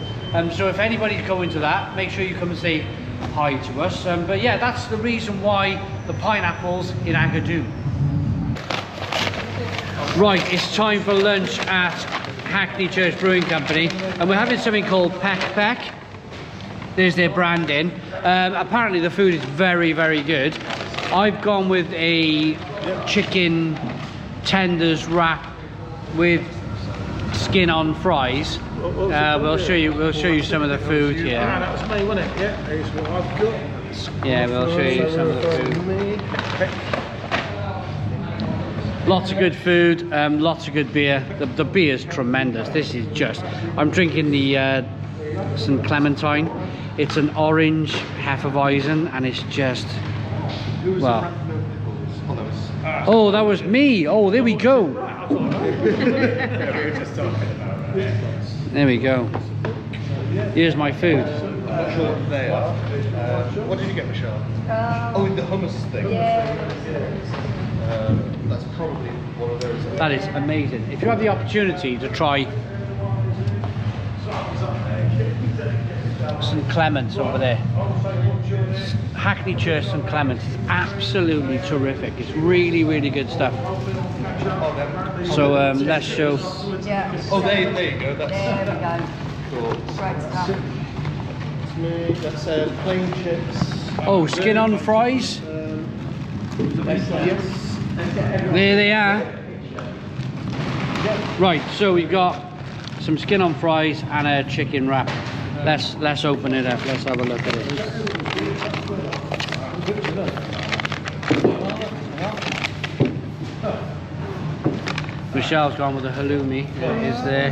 So if anybody's going to that, make sure you come and say hi to us. But yeah, that's the reason why the pineapples in Agadoo. Right, it's time for lunch at Hackney Church Brewing Company, and we're having something called Peck. There's their branding. Apparently the food is very, very good. I've gone with a chicken tenders wrap with skin on fries. We'll show you some of the food here. That was me, wasn't it? Yeah, here's what I've got. Yeah, we'll show you some of the food. Lots of good food, lots of good beer. The beer is tremendous. This is just, I'm drinking the St. Clementine. It's an orange Hefeweizen and it's just, well. Oh, that was me. Oh, there we go. There we go. Here's my food. I'm not sure what they are. What did you get, Michelle? Oh, the hummus thing. That's probably one of those. That is amazing. If you have the opportunity to try St. Clement's over there, Hackney Church St. Clement's is absolutely terrific. It's really, really good stuff. So let's show. Yeah. Oh, there you go. That's There we go. cool. Great stuff. That's me. That's plain chips. Oh, skin on fries. Yes. There they are. Right, so we've got some skin on fries and a chicken wrap. Let's open it up. Let's have a look at it. Michelle's gone with the halloumi. It is there.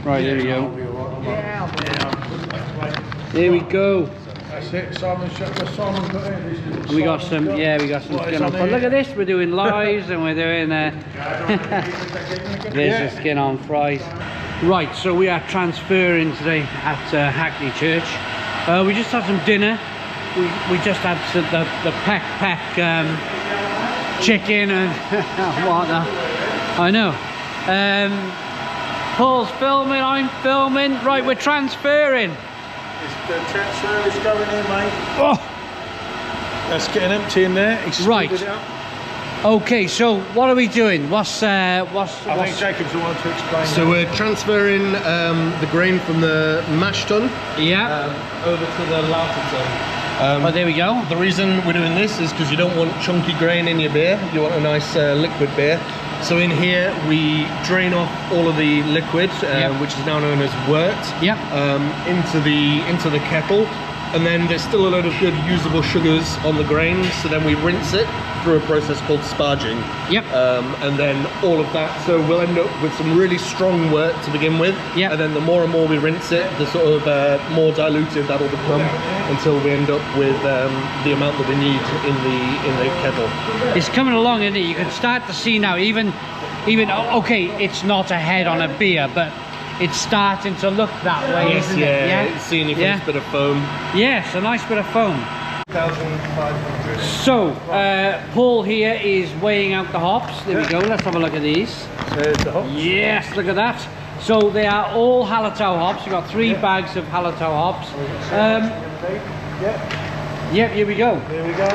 Right, there we go. There we go. That's it. Simon got in. We got some skin on fries. Look at this, we're doing lives and we're doing there's the skin on fries. Right, so we are transferring today at Hackney Church. We just had some dinner. We just had the Peck chicken and whatnot. I know. Paul's filming, I'm filming. Right, we're transferring. The transfer is going in, mate. Oh. That's getting empty in there. He's Right. it out. Okay, so what are we doing? I think Jacob's the one to explain. So we're transferring the grain from the mash tun Yeah. over to the lauter tun. Oh, there we go. The reason we're doing this is because you don't want chunky grain in your beer. You want a nice liquid beer. So in here we drain off all of the liquid, which is now known as wort, into the kettle, and then there's still a load of good usable sugars on the grain. So then we rinse it through a process called sparging. And then all of that. So we'll end up with some really strong wort to begin with. And then the more and more we rinse it, the sort of more diluted that'll become, until we end up with the amount that we need in the kettle. It's coming along, isn't it? You can start to see now, even okay, it's not a head on a beer, but it's starting to look that way, isn't it? It's seeing if there's a bit of foam. Yes, a nice bit of foam. 1,500. So, Paul here is weighing out the hops. There we go, let's have a look at these. There's the hops. Yes, look at that. So they are all Hallertau hops. We've got 3 bags of Hallertau hops. Yep, here we go. Here we go.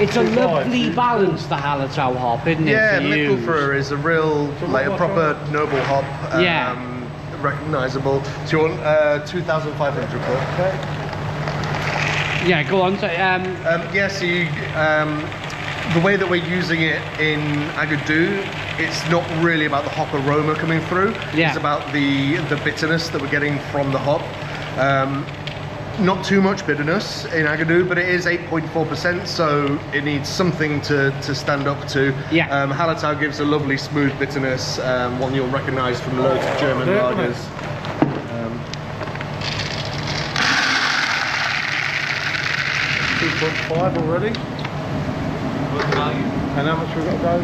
It's a lovely balance, the Hallertau hop, isn't it? Yeah, to use? Nickelfer is a real, like a proper noble hop. Recognisable. Do you want 2,500 per? Okay. Yeah, go on. So, the way that we're using it in Agadoo, it's not really about the hop aroma coming through. It's about the bitterness that we're getting from the hop. Not too much bitterness in Agadoo, but it is 8.4%, so it needs something to stand up to. Hallertau gives a lovely smooth bitterness, one you'll recognise from loads of German lagers. 2.5 already. And how much we've got to go?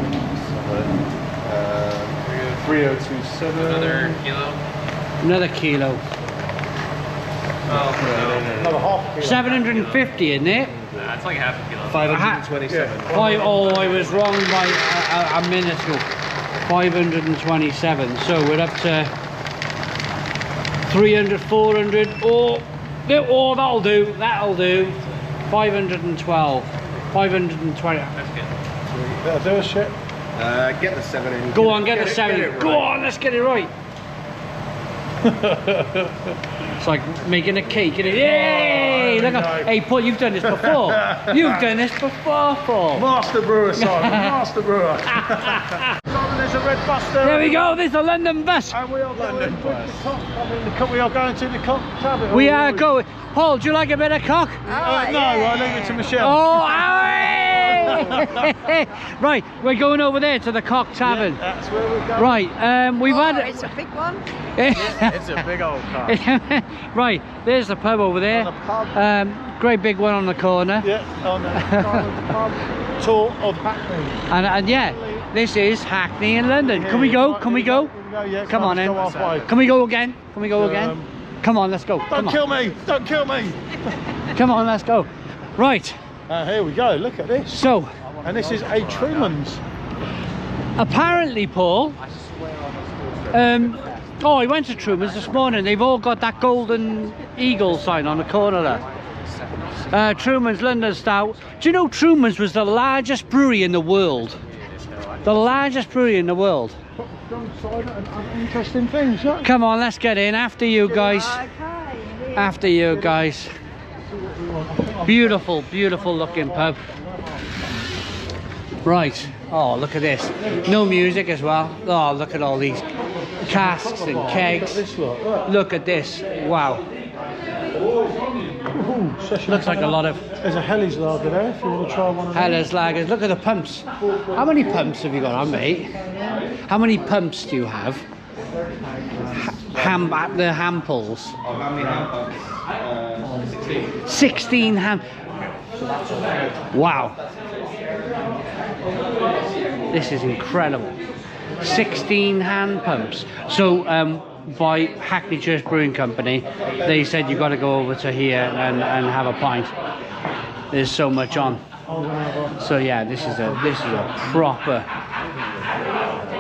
3027. Another kilo. Another half kilo. 750 in there. It's like half a kilo. 527. Oh, I was wrong by a minuscule. 527. So we're up to 300, 400. Oh, that'll do. That'll do. 512. 520. That's good. That'll do a shit. Get the 7 in. Go on, get the 7. Go on, let's get it right. It's like making a cake, isn't it? Yay! Look at, hey, Paul, you've done this before. You've done this before, Paul. Master brewer, Simon. Master brewer. Simon, there's a red bus there. There we go. There's a London bus. And we are London bus. We are going to the Cock Tavern. We are going. Paul, do you like a bit of cock? No, I leave it to Michelle. Oh, aye! Right, we're going over there to the Cock Tavern. Yeah, that's where we're going. Right, we've had. It's a big one. It's a big old car. Right, there's the pub over there. On the pub. Great big one on the corner. Yeah, on the pub tour of Hackney. And yeah, this is Hackney in London. Can we go? Can we go? Yeah, Come on in. go halfway. Can we go again? Can we go again? Come on, let's go. Don't kill me! Don't kill me! Come on, let's go. Right. Here we go. Look at this. So, and this is a Truman's. apparently, Paul. Oh, I went to Truman's this morning. They've all got that golden eagle sign on the corner there. Truman's London Stout. Do you know Truman's was the largest brewery in the world? The largest brewery in the world. Interesting things, yeah. Come on, let's get in. After you guys. Okay. After you guys. Beautiful, beautiful looking pub. Right. Oh, look at this. No music as well. Oh, look at all these casks and kegs. Look at this. Wow. Looks like a lot of There's a Helly's lager there if you want to try one of them. Hellas lagers. Look at the pumps. How many pumps have you got on, mate? How many pumps do you have? The ham pulls. How many hand pumps? 16 ham. Wow. This is incredible. 16 hand pumps. So by Hackney Church Brewing Company, they said you've got to go over to here and have a pint. There's so much on. So yeah, this is a proper.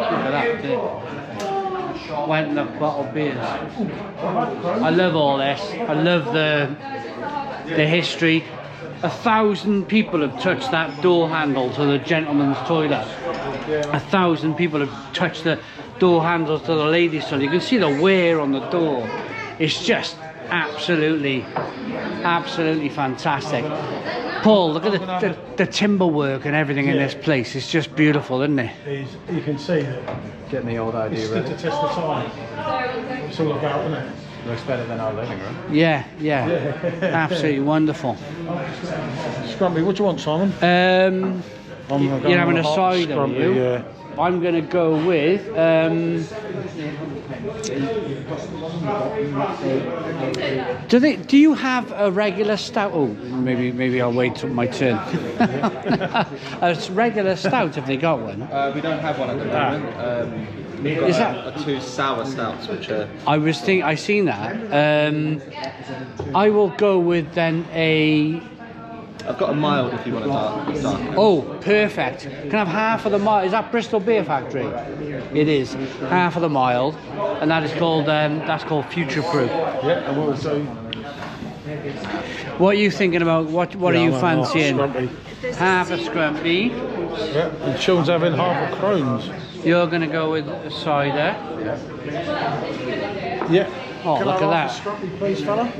Look at that. Went the bottled beers. I love all this. I love the history. 1,000 people have touched that door handle to the gentleman's toilet. 1,000 people have touched the door handles to the ladies' toilet. You can see the wear on the door. It's just absolutely fantastic. Paul, look at the timber work and everything in this place. It's just beautiful, isn't it? You can see that Getting the old idea it's stood ready. the test of time. It's all about, isn't it? Looks better than our living room. Yeah. Absolutely wonderful. Scrumpy, what do you want, Simon? You're having a cider, are you? Yeah. I'm going to go with do you have a regular stout? Oh, maybe I'll wait till my turn. A regular stout, have they got one? We don't have one at the moment. We've got Is that- two sour stouts, which are... I seen that. I will go with then a. I've got a mild if you want a dark. Oh, perfect. Can I have half of the mild? Is that Bristol Beer Factory? It is. Half of the mild, and that is called Future Proof. Yeah, and we'll do. What are you thinking about? What are you fancying? Scrumpy. Half a Scrumpy. Yeah, and Sean's having half a Crohn's. You're going to go with a cider. Yeah. Oh, Can look I at have that. a Scrumpy, please, fella?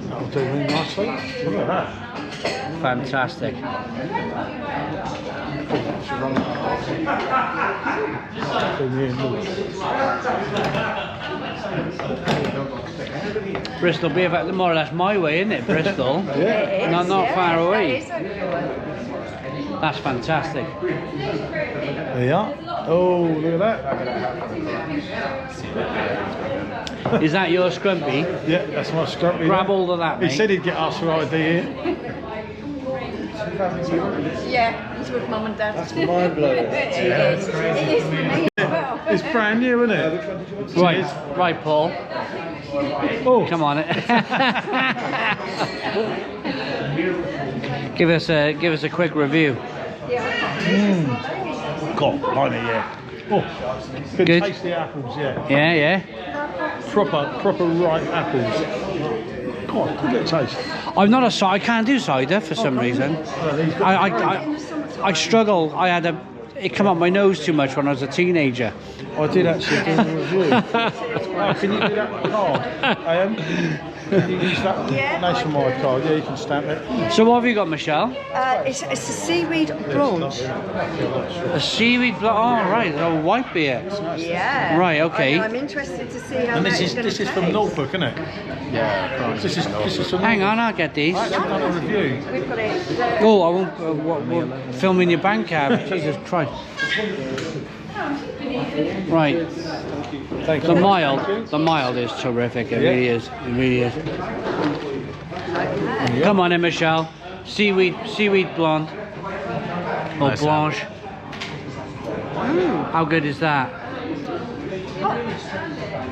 That'll do really nicely. Look at that. Fantastic. Bristol Beer Factory, more or less my way, isn't it? Bristol. Yeah. Not far away. That is a good one. That's fantastic. There you are. Oh, look at that. Is that your Scrumpy? Yeah, that's my Scrumpy. Grab hold of that, He mate. said he'd get us right here. Yeah, he's with mum and dad. That's mind blowing. It is for me as well. It's brand new, isn't it? Right, Paul. Oh, Come on. Give us a quick review. God, blimey, yeah. Oh, can Good. taste the apples, yeah. Yeah. Proper ripe apples. God, good at taste. I'm not a cider. I can't do cider for some reason. I struggle. I had it come up my nose too much when I was a teenager. I did actually do a review. Oh, can you do that card? Can you use that nationwide card? Yeah, you can stamp it. So what have you got, Michelle? It's a seaweed blanche. A seaweed oh right, a white beer. Yeah. Right, okay. I'm interested to see how And that this is from Norfolk, isn't it? Yeah, This is from Hang Norfolk. on, I'll get these. I actually done a review. We've got it. Oh, I won't what, film in your bank cab. Jesus Christ. Right. Thank The you. mild is terrific. It really is. It really is. Come on in, Michelle. Seaweed blonde. Or Nice, blanche. How good is that?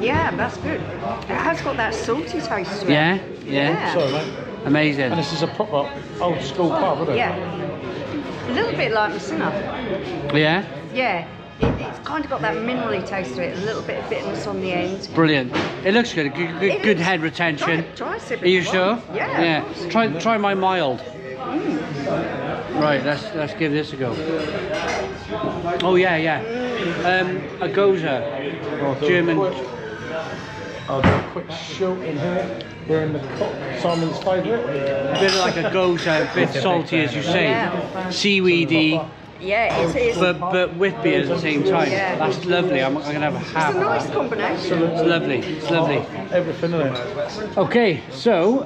Yeah, that's good. It has got that salty taste to it. Yeah? Yeah. Sorry, mate. Amazing. And this is a proper old school pub, isn't it? Yeah. A little bit like Messina. Yeah? Yeah. It's kind of got that minerally taste to it, a little bit of bitterness on the end. Brilliant. It looks good. Good head retention. Try a sip Are you if you sure? want. Yeah. of course. Try my mild. Right, let's give this a go. Oh yeah. A Goza. German. I'll do a quick shoot in here. We're in the Simon's favourite. A bit like a Goza, a bit salty as you say. Yeah. Seaweedy. Yeah, it's But with beer at the same time. Yeah. That's lovely. I'm going to have a half. a nice combination. It's lovely. It's lovely. Everything in it. Okay, so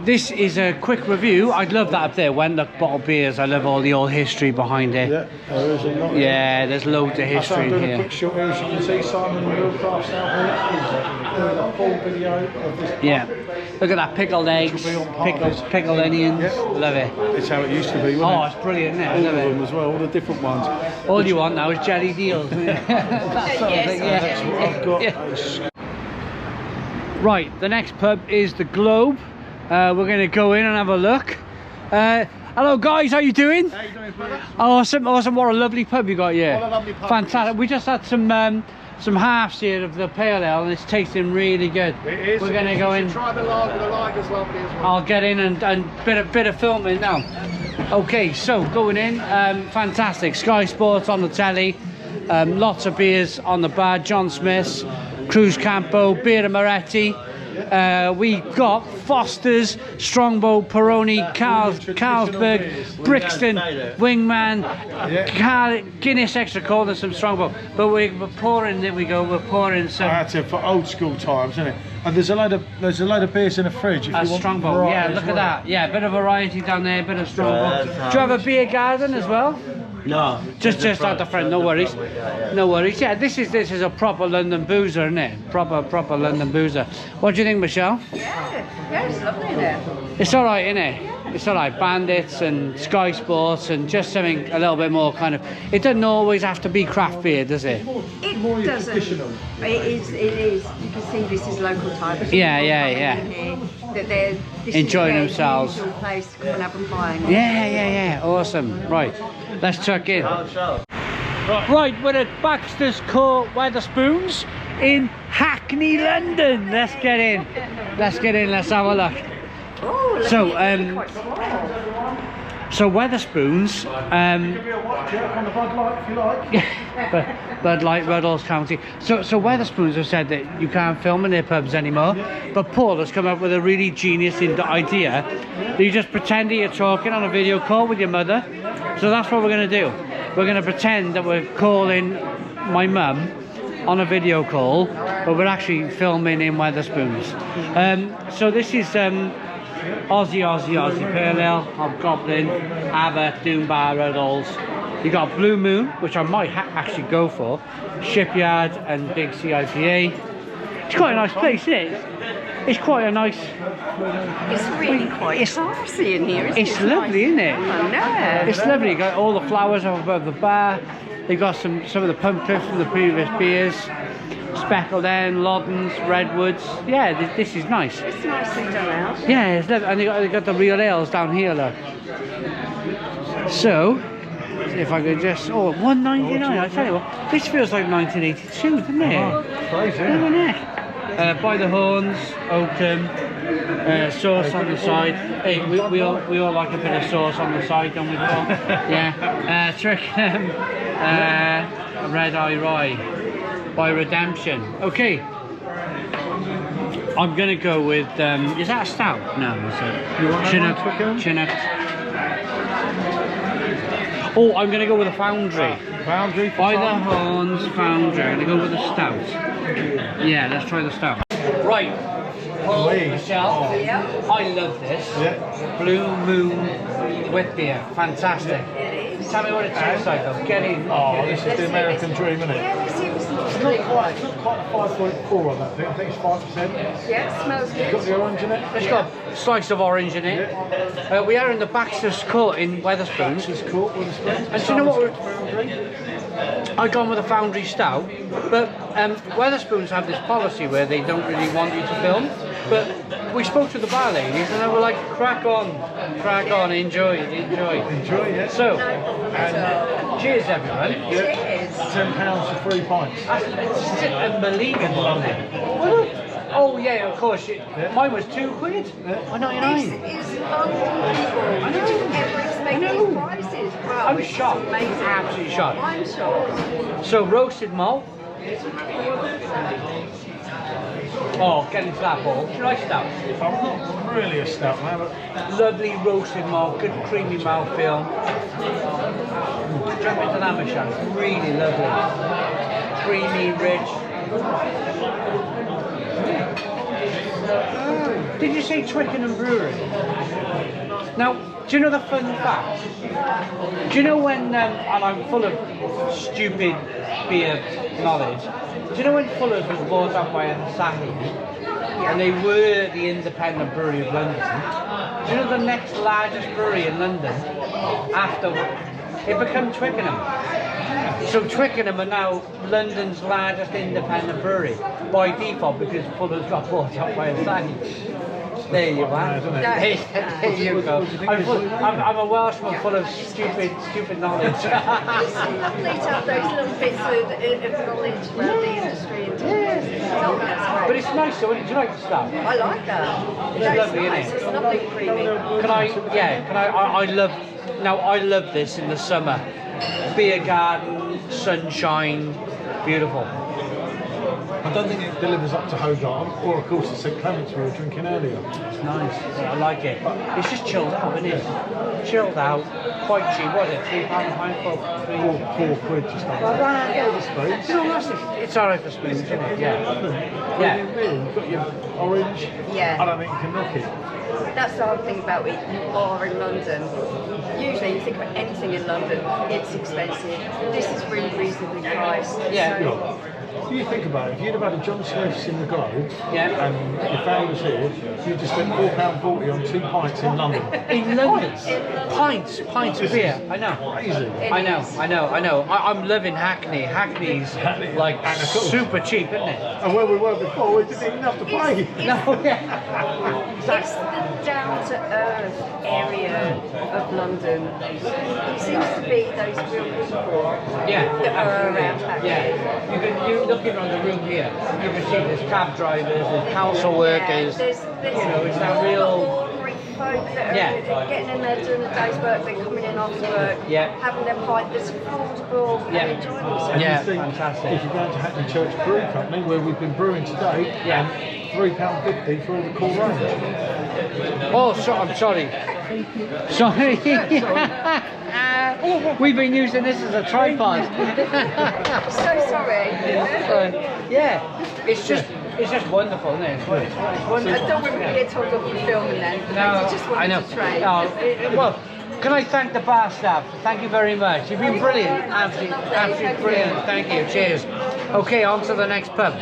this is a quick review. I'd love that up there. Wenlock bottled beers. I love all the old history behind it. Yeah, there is a lot. Yeah, there's loads of So history I'm in doing a here. quick shot here, as you can see, Simon Wheelcraft's out here. Doing a full video of this. Yeah, look at that pickled eggs, pickled onions. Yeah. Love it. It's how it used to be, Oh, wasn't it's brilliant, isn't it? I it? All love of them it. as well, all the different ones. All you want now is jelly deals. That's what I've got. Yeah. Right, the next pub is the Globe. We're going to go in and have a look. Hello guys, how you doing? How you doing, brother? Awesome. What a lovely pub you got here. What a lovely pub. Fantastic. We just had some halves here of the pale ale and it's tasting really good. It is. We're going to go in. Try the lager. The lager's lovely as well. I'll get in and bit of filming now. Okay, so going in, fantastic. Sky Sports on the telly, lots of beers on the bar. John Smith's, Cruz Campo, Beer and Moretti. We got Foster's, Strongbow, Peroni, Carlsberg, Brixton, Wingman, Guinness Extra Cold and some Strongbow. But we're pouring, there we go, we're pouring some. That's it for old school times, isn't it? And there's a load of beers in the fridge. If you want Strongbow, variety yeah, as look well. at that. Yeah, a bit of variety down there, a bit of Strongbow. Do you have a beer garden as well? No. Just out the front, no worries. No worries. Yeah, this is a proper London boozer, isn't it? Proper London boozer. What do you think, Michelle? Yeah, it's lovely in it. It's all right, isn't it? It's all right. Bandits and Sky Sports and just something a little bit more kind of. It doesn't always have to be craft beer, does it? It doesn't. It is. You can see this is local type. Yeah. That they're Enjoying themselves. Usual place to come and have a pint. Yeah. Awesome. Right, let's chuck in. Right, we're at Baxter's Court Wetherspoons in Hackney, London. Let's get in. Let's have a look. Oh, look So, at it, quite small. So Wetherspoons, Give you a watch jerk on the Bud Light if you like. Bud Light, Ruddles County. So Wetherspoons have said that you can't film in their pubs anymore, but Paul has come up with a really genius idea that you just pretend that you're talking on a video call with your mother. So that's what we're going to do. We're going to pretend that we're calling my mum on a video call, but we're actually filming in Wetherspoons. So this is Aussie Pale Ale, Hobgoblin, Aber, Doombar, Ruddles. You got Blue Moon, which I might actually go for, Shipyard and Big CIPA. It's quite a nice place, isn't it? It's quite a nice. It's really quite classy in here, isn't it? It's lovely, isn't it? I know. It's lovely. You got all the flowers up above the bar. You got some of the pump cliffs from the previous beers. Speckled End, Loddens, Redwoods. Yeah, this is nice. It's nicely done out. Yeah, it's lovely. And they got the real ales down here, look. So, if I could just... Oh, $1.99, I tell you what. This feels like 1982, doesn't it? Crazy, Isn't it? By the Horns, Oakham, sauce on the side. Hey, we all like a bit of sauce on the side, don't we, Paul? Yeah. Twickenham, Red Eye Rye by Redemption. Okay. I'm gonna go with, is that a stout? No, it's a Chinook. Oh, I'm gonna go with a Foundry. Foundry? By the Horns Foundry. I'm gonna go with a stout. Yeah, let's try the stout. Right. Paul, Michelle, I love this. Yeah. Blue Moon wheat beer. Fantastic. Tell me what it tastes like though. Get in. Oh, this is the American dream, isn't it? Yeah, this is It's not quite a 5.4 on that thing. I think it's 5%. Yeah, it smells It's got good. the orange in it. It's got a slice of orange in it. We are in the Baxter's Court in Wetherspoons. It's cool with the spoons. And do you know what I've gone with a Foundry Stout, but Wetherspoons have this policy where they don't really want you to film, but we spoke to the bar ladies and they were like, crack on, enjoy. Enjoy, yeah. So, cheers everyone. Cheers. £10 for 3 pints. It's unbelievable, isn't it? Oh yeah, of course. Mine was £2. This $1.99. is unbelievable. Did you ever expect these prices? Wow, I'm it's shocked. amazing. Absolutely shocked. I'm shocked. So roasted malt. Oh, get into that ball. Do you like stout? I'm not really a stout man, but Lovely roasted malt, good creamy mouthfeel. Jump into that, Michelle. It's really lovely. Creamy, rich. Did you say Twickenham Brewery? Now, do you know the fun fact? Do you know when, and I'm full of stupid beer knowledge, do you know when Fuller's was bought up by Asahi, and they were the independent brewery of London? Do you know the next largest brewery in London after it became Twickenham? So Twickenham are now London's largest independent brewery by default because Fuller's got bought up by Asahi. There you are. There you go. I'm a Welshman full of stupid knowledge. It's lovely to have those little bits of knowledge around the industry and that's great. But it's nice though, isn't it? Do you like the stuff? I like that. It's lovely, isn't nice. it? It's lovely and creamy. I love this in the summer. Beer garden, sunshine, beautiful. I don't think it delivers up to Hogarth, or of course it's St Clement's we were drinking earlier. It's nice. I like it. It's just chilled out, isn't it? Chilled out, quite cheap. What is it? £3 a pint for £4 just under. Well, right, yeah. The spoons. You know, it's alright for spoons, isn't it? Yeah. Yeah. Really, you've got your orange. Yeah. I don't think you can knock it. That's the hard thing about it. You are in London. Usually you think of anything in London, it's expensive. This is really reasonably priced. Yeah. So, You think about it, if you'd have had a John Smith's in the Grove and your family was here, you'd just spent £4.40 on 2 pints in London. In London? Pints of beer. I know. Crazy. I know. I'm living Hackney. Hackney's like super cheap, isn't it? And where we were before, we didn't even have to pay. No, yeah. it's the down-to-earth area of London. It seems to be those real people that are around Hackney. Yeah. You looking around the room here, you can see there's cab drivers, there's council workers. There's you know, it's that real. ordinary folk that are getting in there doing a day's work, they're coming in after work, having their pint that's affordable and enjoying themselves. And you think, fantastic. if you're going to Hackney Church Brew Company, where we've been brewing today, and £3.50 for all the cool range. Oh, I'm sorry. Sorry. We've been using this as a tripod. So sorry. It's just wonderful, isn't it? It's wonderful. I don't want to get told off for filming then. I just wanted to try. Well, can I thank the bar staff? Thank you very much. You've been brilliant. Absolutely brilliant. Thank you. Cheers. Okay, on to the next pub.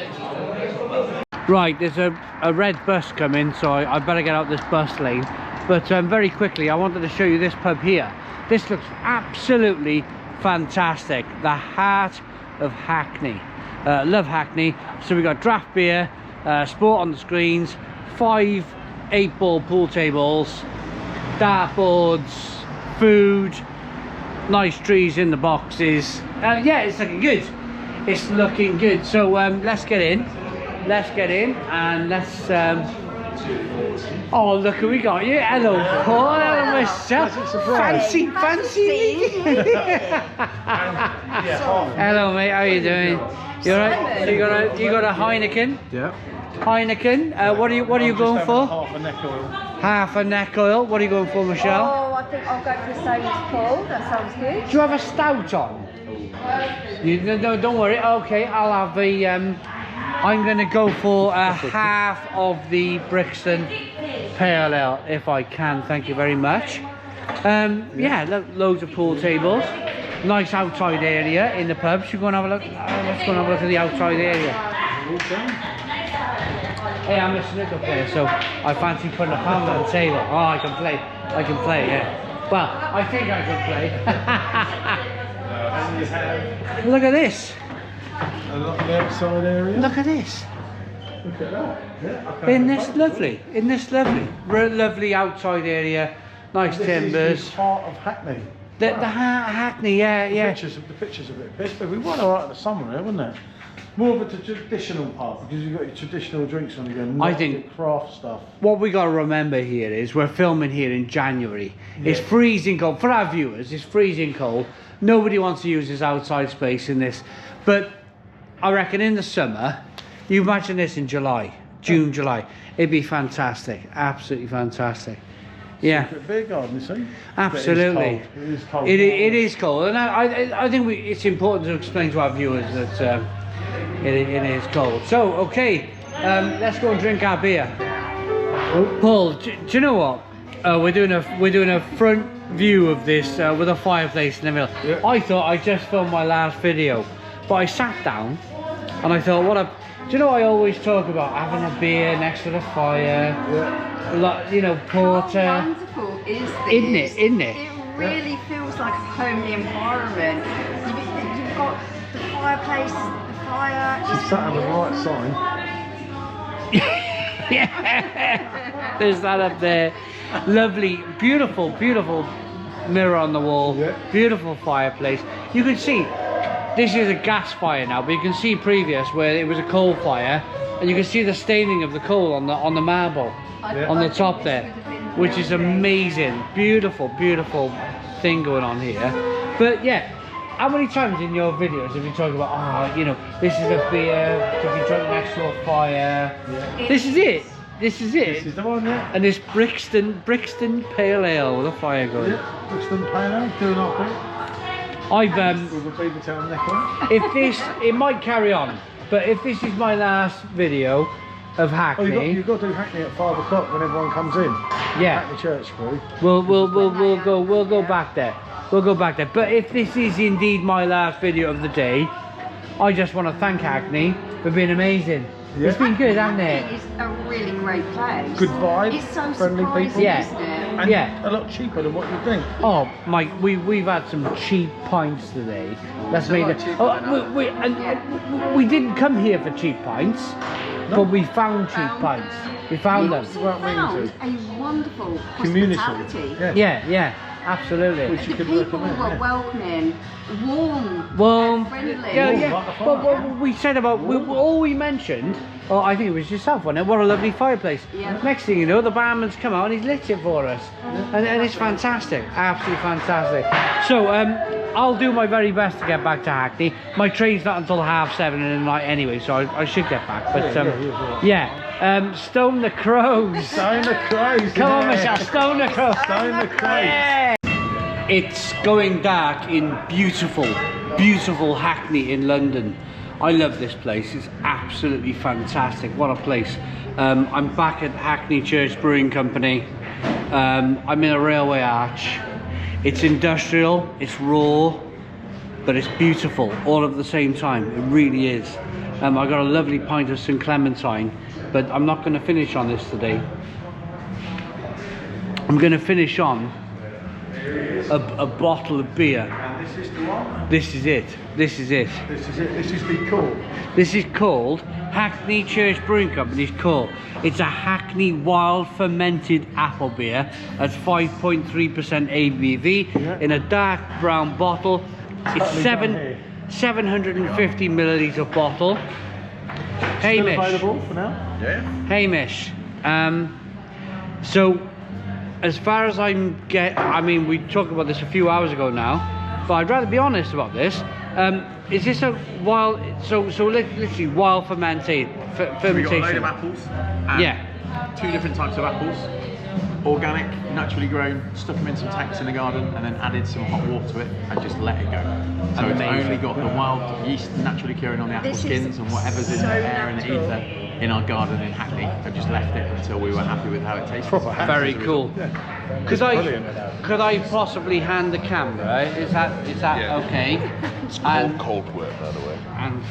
Right, there's a red bus coming, so I better get out this bus lane. But very quickly, I wanted to show you this pub here. This looks absolutely fantastic. The heart of Hackney. Love Hackney. So we got draft beer, sport on the screens, 5 8-ball pool tables, dartboards, food, nice trees in the boxes. Yeah, it's looking good. It's looking good. So let's get in. let's get in and let's. Oh, look who we got here. Hello, Paul. Hello, myself. Fancy. Hello, mate. How you doing? You alright? You got a Heineken? Yeah. Heineken. What are you going for? Half a neck oil. Half a neck oil. What are you going for, Michelle? Oh, I think I'll go for Soda's Paul. That sounds good. Do you have a stout on? No, don't worry. Okay, I'll have a. I'm going to go for a half of the Brixton Pale Ale if I can. Thank you very much. Yeah, loads of pool tables. Nice outside area in the pub. Should we go and have a look? Let's go and have a look at the outside area. Hey, I'm a snooker player, so I fancy putting a pound on the table. Oh, I can play, yeah. Well, I think I can play. Look at this. And look at the outside area. Look at this. Look at that. Yeah, okay. In this lovely outside area. Nice timbers. This is part of Hackney. The Hackney, yeah. The pictures of it. But we want alright in the summer here, wouldn't it? More of a traditional part because you've got your traditional drinks on again. I think your craft stuff. What we got to remember here is we're filming here in January. Yeah. It's freezing cold for our viewers. It's freezing cold. Nobody wants to use this outside space in this, but I reckon in the summer, you imagine this in July, June, July, it'd be fantastic, absolutely fantastic. Yeah. Beer garden, you see? Absolutely. It is cold. It is cold, and I think it's important to explain to our viewers that it is cold. So, okay, let's go and drink our beer. Paul, do you know what? We're doing a front view of this with a fireplace in the middle. Yeah. I thought I just filmed my last video, but I sat down and I thought, do you know I always talk about having a beer next to the fire, you know, porter. How wonderful is this? Isn't it? It really feels like a homely environment. You've got the fireplace, the fire. She's sat on the right side. Yeah, there's that up there. Lovely, beautiful mirror on the wall. Yeah. Beautiful fireplace. You can see this is a gas fire now, but you can see previous where it was a coal fire, and you can see the staining of the coal on the marble on the top there, which is amazing. Beautiful thing going on here. But yeah, how many times in your videos have you talked about, you know, this is a beer to be drunk next to a fire? Yeah. This is it. This is the one, yeah. And this Brixton Pale Ale with a fire going. Yeah, Brixton Pale Ale, doing our thing. I've with a beaver tail neck on. it might carry on, but if this is my last video of Hackney, oh, you've got to do Hackney at 5 o'clock when everyone comes in. Yeah. Hackney Church, Brew. We'll go back there. We'll go back there. But if this is indeed my last video of the day, I just want to thank Hackney for being amazing. Yeah. It's been good, hasn't it? It's a really great place. Good vibe. It's so friendly people. Yeah. Isn't it? And yeah. a lot cheaper than what you think. Oh, Mike, we've had some cheap pints today. That's made it. We didn't come here for cheap pints, but we found cheap pints. We found them. Found a wonderful community. Hospitality. Yeah, absolutely. Which you The could people recommend. were welcoming, warm, Yeah. friendly. Like the But what we said about all we mentioned. Oh, I think it was yourself, wasn't it? What a lovely fireplace. Yeah. Next thing you know, the barman's come out and he's lit it for us. And it's fantastic. Absolutely fantastic. So, I'll do my very best to get back to Hackney. My train's not until 7:30 in the night anyway, so I should get back. But, Stone the Crows. Stone the Crows. Come on, Michelle. Stone the Crows. Stone the Crows. Yeah. It's going dark in beautiful Hackney in London. I love this place. It's absolutely fantastic. What a place. I'm back at Hackney Church Brewing Company. I'm in a railway arch. It's industrial, it's raw, but it's beautiful all at the same time. It really is. I got a lovely pint of St Clementine, but I'm not going to finish on this today. I'm going to finish on a bottle of beer. And this is the one? This is it. This is it. This is it. This is the call. This is called Hackney Church Brewing Company's call. It's a Hackney wild fermented apple beer at 5.3% ABV in a dark brown bottle. It's 750 milliliter bottle. Hamish. Still available for now? Yeah. Hamish, so as far as I mean, we talked about this a few hours ago now, but I'd rather be honest about this. Is this a wild, so literally wild fermentation? We got a load of apples. And Yeah. 2 different types of apples. Organic, naturally grown, stuck them in some tanks in the garden and then added some hot water to it and just let it go. So it's only got the wild yeast naturally curing on the apple This is skins and whatever's in so the air and the natural. ether in our garden in Hackney. I've just left it until we were happy with how it tasted. Very cool. Could I possibly hand the camera? Is that Yeah. okay? It's And- cold work, by the way. And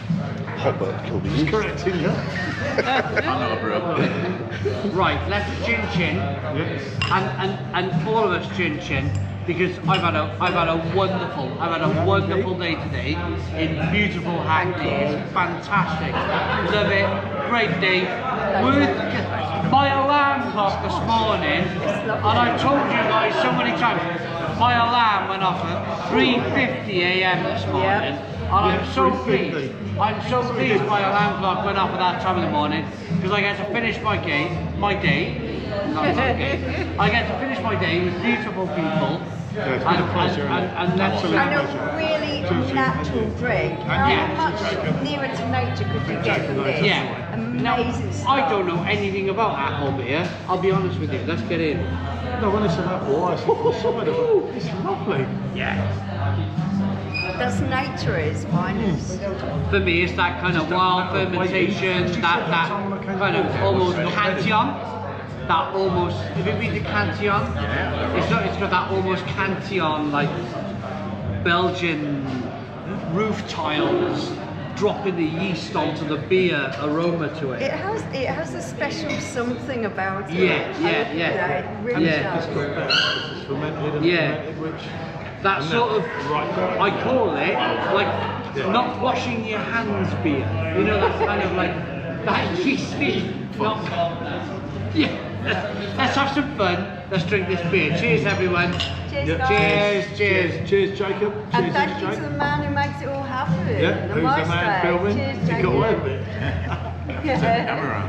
Hot work kill the yeast. Correct, isn't it? I'm not a brewer. right, let's chin, and all of us chin, because I've had a wonderful day today in beautiful Hackney. It's fantastic. Love it. Great day. My alarm clock this morning, and I've told you guys so many times, my alarm went off at 3:50 a.m. this morning. And I'm so pleased. I'm so pleased my alarm clock went off at that time in the morning, because I get to finish my day. I get to finish my day with beautiful people. Yeah, it's been a pleasure. And let's Absolute And pleasure. a really natural drink. How much nearer to nature could you get than this? Yeah. Now, Amazing stuff. I don't know anything about apple beer. I'll be honest with you. Let's get in. No, when it's an apple, I think it's solid. It's lovely. That's nature at its finest. For me, it's that kind of wild fermentation, that kind of almost cantillon. That almost, have you been to cantillon? It's got that almost cantillon, like Belgian roof tiles dropping the yeast onto the beer aroma to it. It has a special something about it. Yeah. It really Yeah. does. It's fermented and Yeah. fermented, which... That sort of, I call it like not washing your hands beer. You know, that's kind of like that yeasty. Yeah. Let's have some fun. Let's drink this beer. Cheers, everyone. Cheers, guys. Cheers. Cheers, Jacob. And Cheers, thank you to Jacob. the man who makes it all happen. Yeah, The who's the man maestro. filming? Cheers, You got Jacob. away with it. Camera.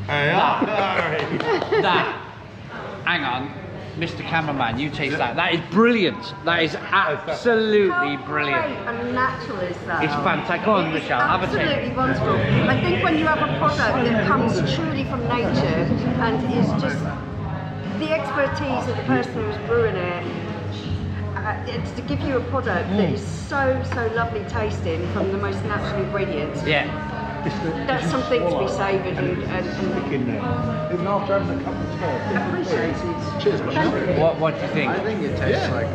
Yeah. That. Hang on. Mr. Cameraman, you taste that. That is brilliant. That is absolutely How brilliant. great and natural is that? It's fantastic. Go on, Michelle, have a taste. Absolutely wonderful. I think when you have a product that comes truly from nature and is just the expertise of the person who's brewing it, it's to give you a product that is so lovely tasting from the most natural ingredients. Yeah. That's something to be savoured and In there. Even after having a couple of small. appreciated. Cheers, mate. What do you think? think it tastes like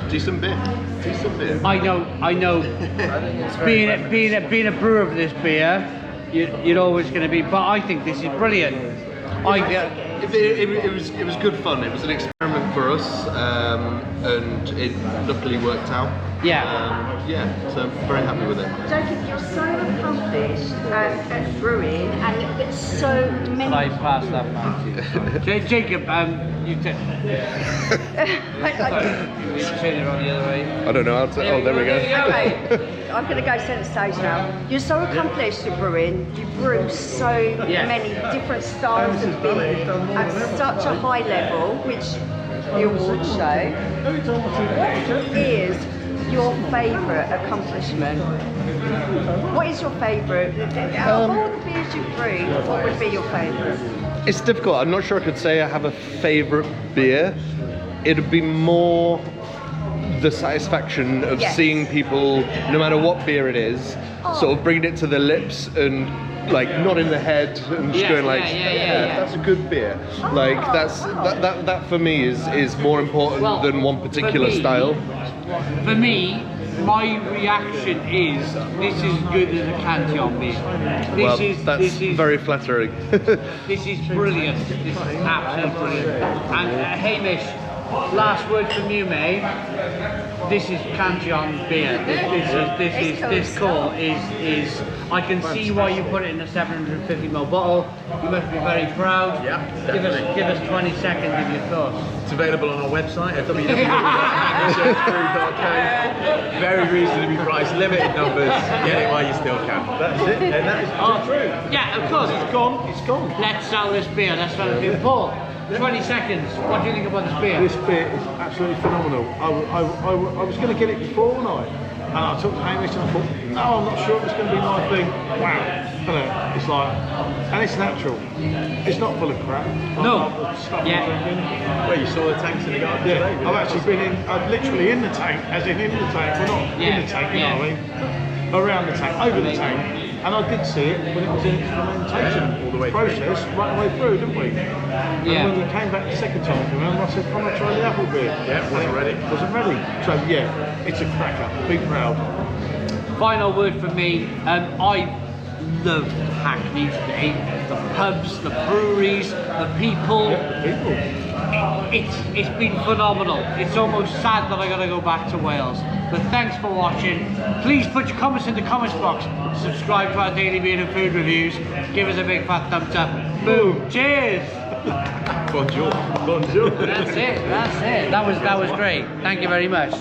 Decent beer. Decent beer. I know. being a brewer of this beer, you're always going to be. But I think this is brilliant. It was good fun. It was an experiment for us, and it luckily worked out. So I'm very happy with it. Jacob, you're so accomplished at brewing and there's so many... Can I pass that back to you? Jacob, you turn it on the other way. I don't know how to. Oh, there we go. Okay, I'm going to go centre stage now. You're so accomplished at brewing, you brew so many different styles of beer at such a high level, which the awards show. What is your favourite accomplishment? What is your favourite? Out of all the beers you've brewed, what would be your favourite? It's difficult. I'm not sure I could say I have a favourite beer. It'd be more the satisfaction of seeing people, no matter what beer it is, sort of bringing it to their lips and like nodding their head and just going like, that's a good beer. Like that for me is more important than one particular style. For me, my reaction is this is good as a Cantillon beer. That's very flattering. This is brilliant. This is absolutely brilliant. And Hamish, Last word from you, mate. This is Cantillon beer. This core is. I can see why you put it in a 750ml bottle. You must be very proud. Yeah, Give definitely. us 20 seconds of your thoughts. It's available on our website at www.hackneychurchbrew.co. Very reasonably priced, limited numbers. Get it while you still can. That's it, and that is true. Yeah, of course. It's gone, it's gone. Let's sell this beer. Let's sell it. Paul, 20 seconds. What do you think about this beer? This beer is absolutely phenomenal. I was going to get it before night, and I took Hamish and I thought, no, I'm not sure it's going to be my thing. Wow, it's like, and it's natural. It's not full of crap. No. Like the stuff Yeah. I'm drinking. Well, you saw the tanks in the garden Yeah, today. I've actually been in, literally in the tank, as in the tank. Well, not Yeah, in the tank, you yeah. know what I mean? Around the tank, over the tank. And I did see it when it was in its fermentation All the way process, right the way through, didn't we? And Yeah. when we came back the second time, remember, I said, come and try the apple beer. Yeah, wasn't And ready. Wasn't ready. So yeah, it's a cracker. Be proud. Final word from me. I loved Hackney today. The pubs, the breweries, the people. People. It's been phenomenal. It's almost sad that I gotta go back to Wales. But thanks for watching. Please put your comments in the comments box. Subscribe to our daily beer and food reviews. Give us a big fat thumbs up. Boom. Cheers. Bonjour. Bonjour. That's it. That was great. Thank you very much.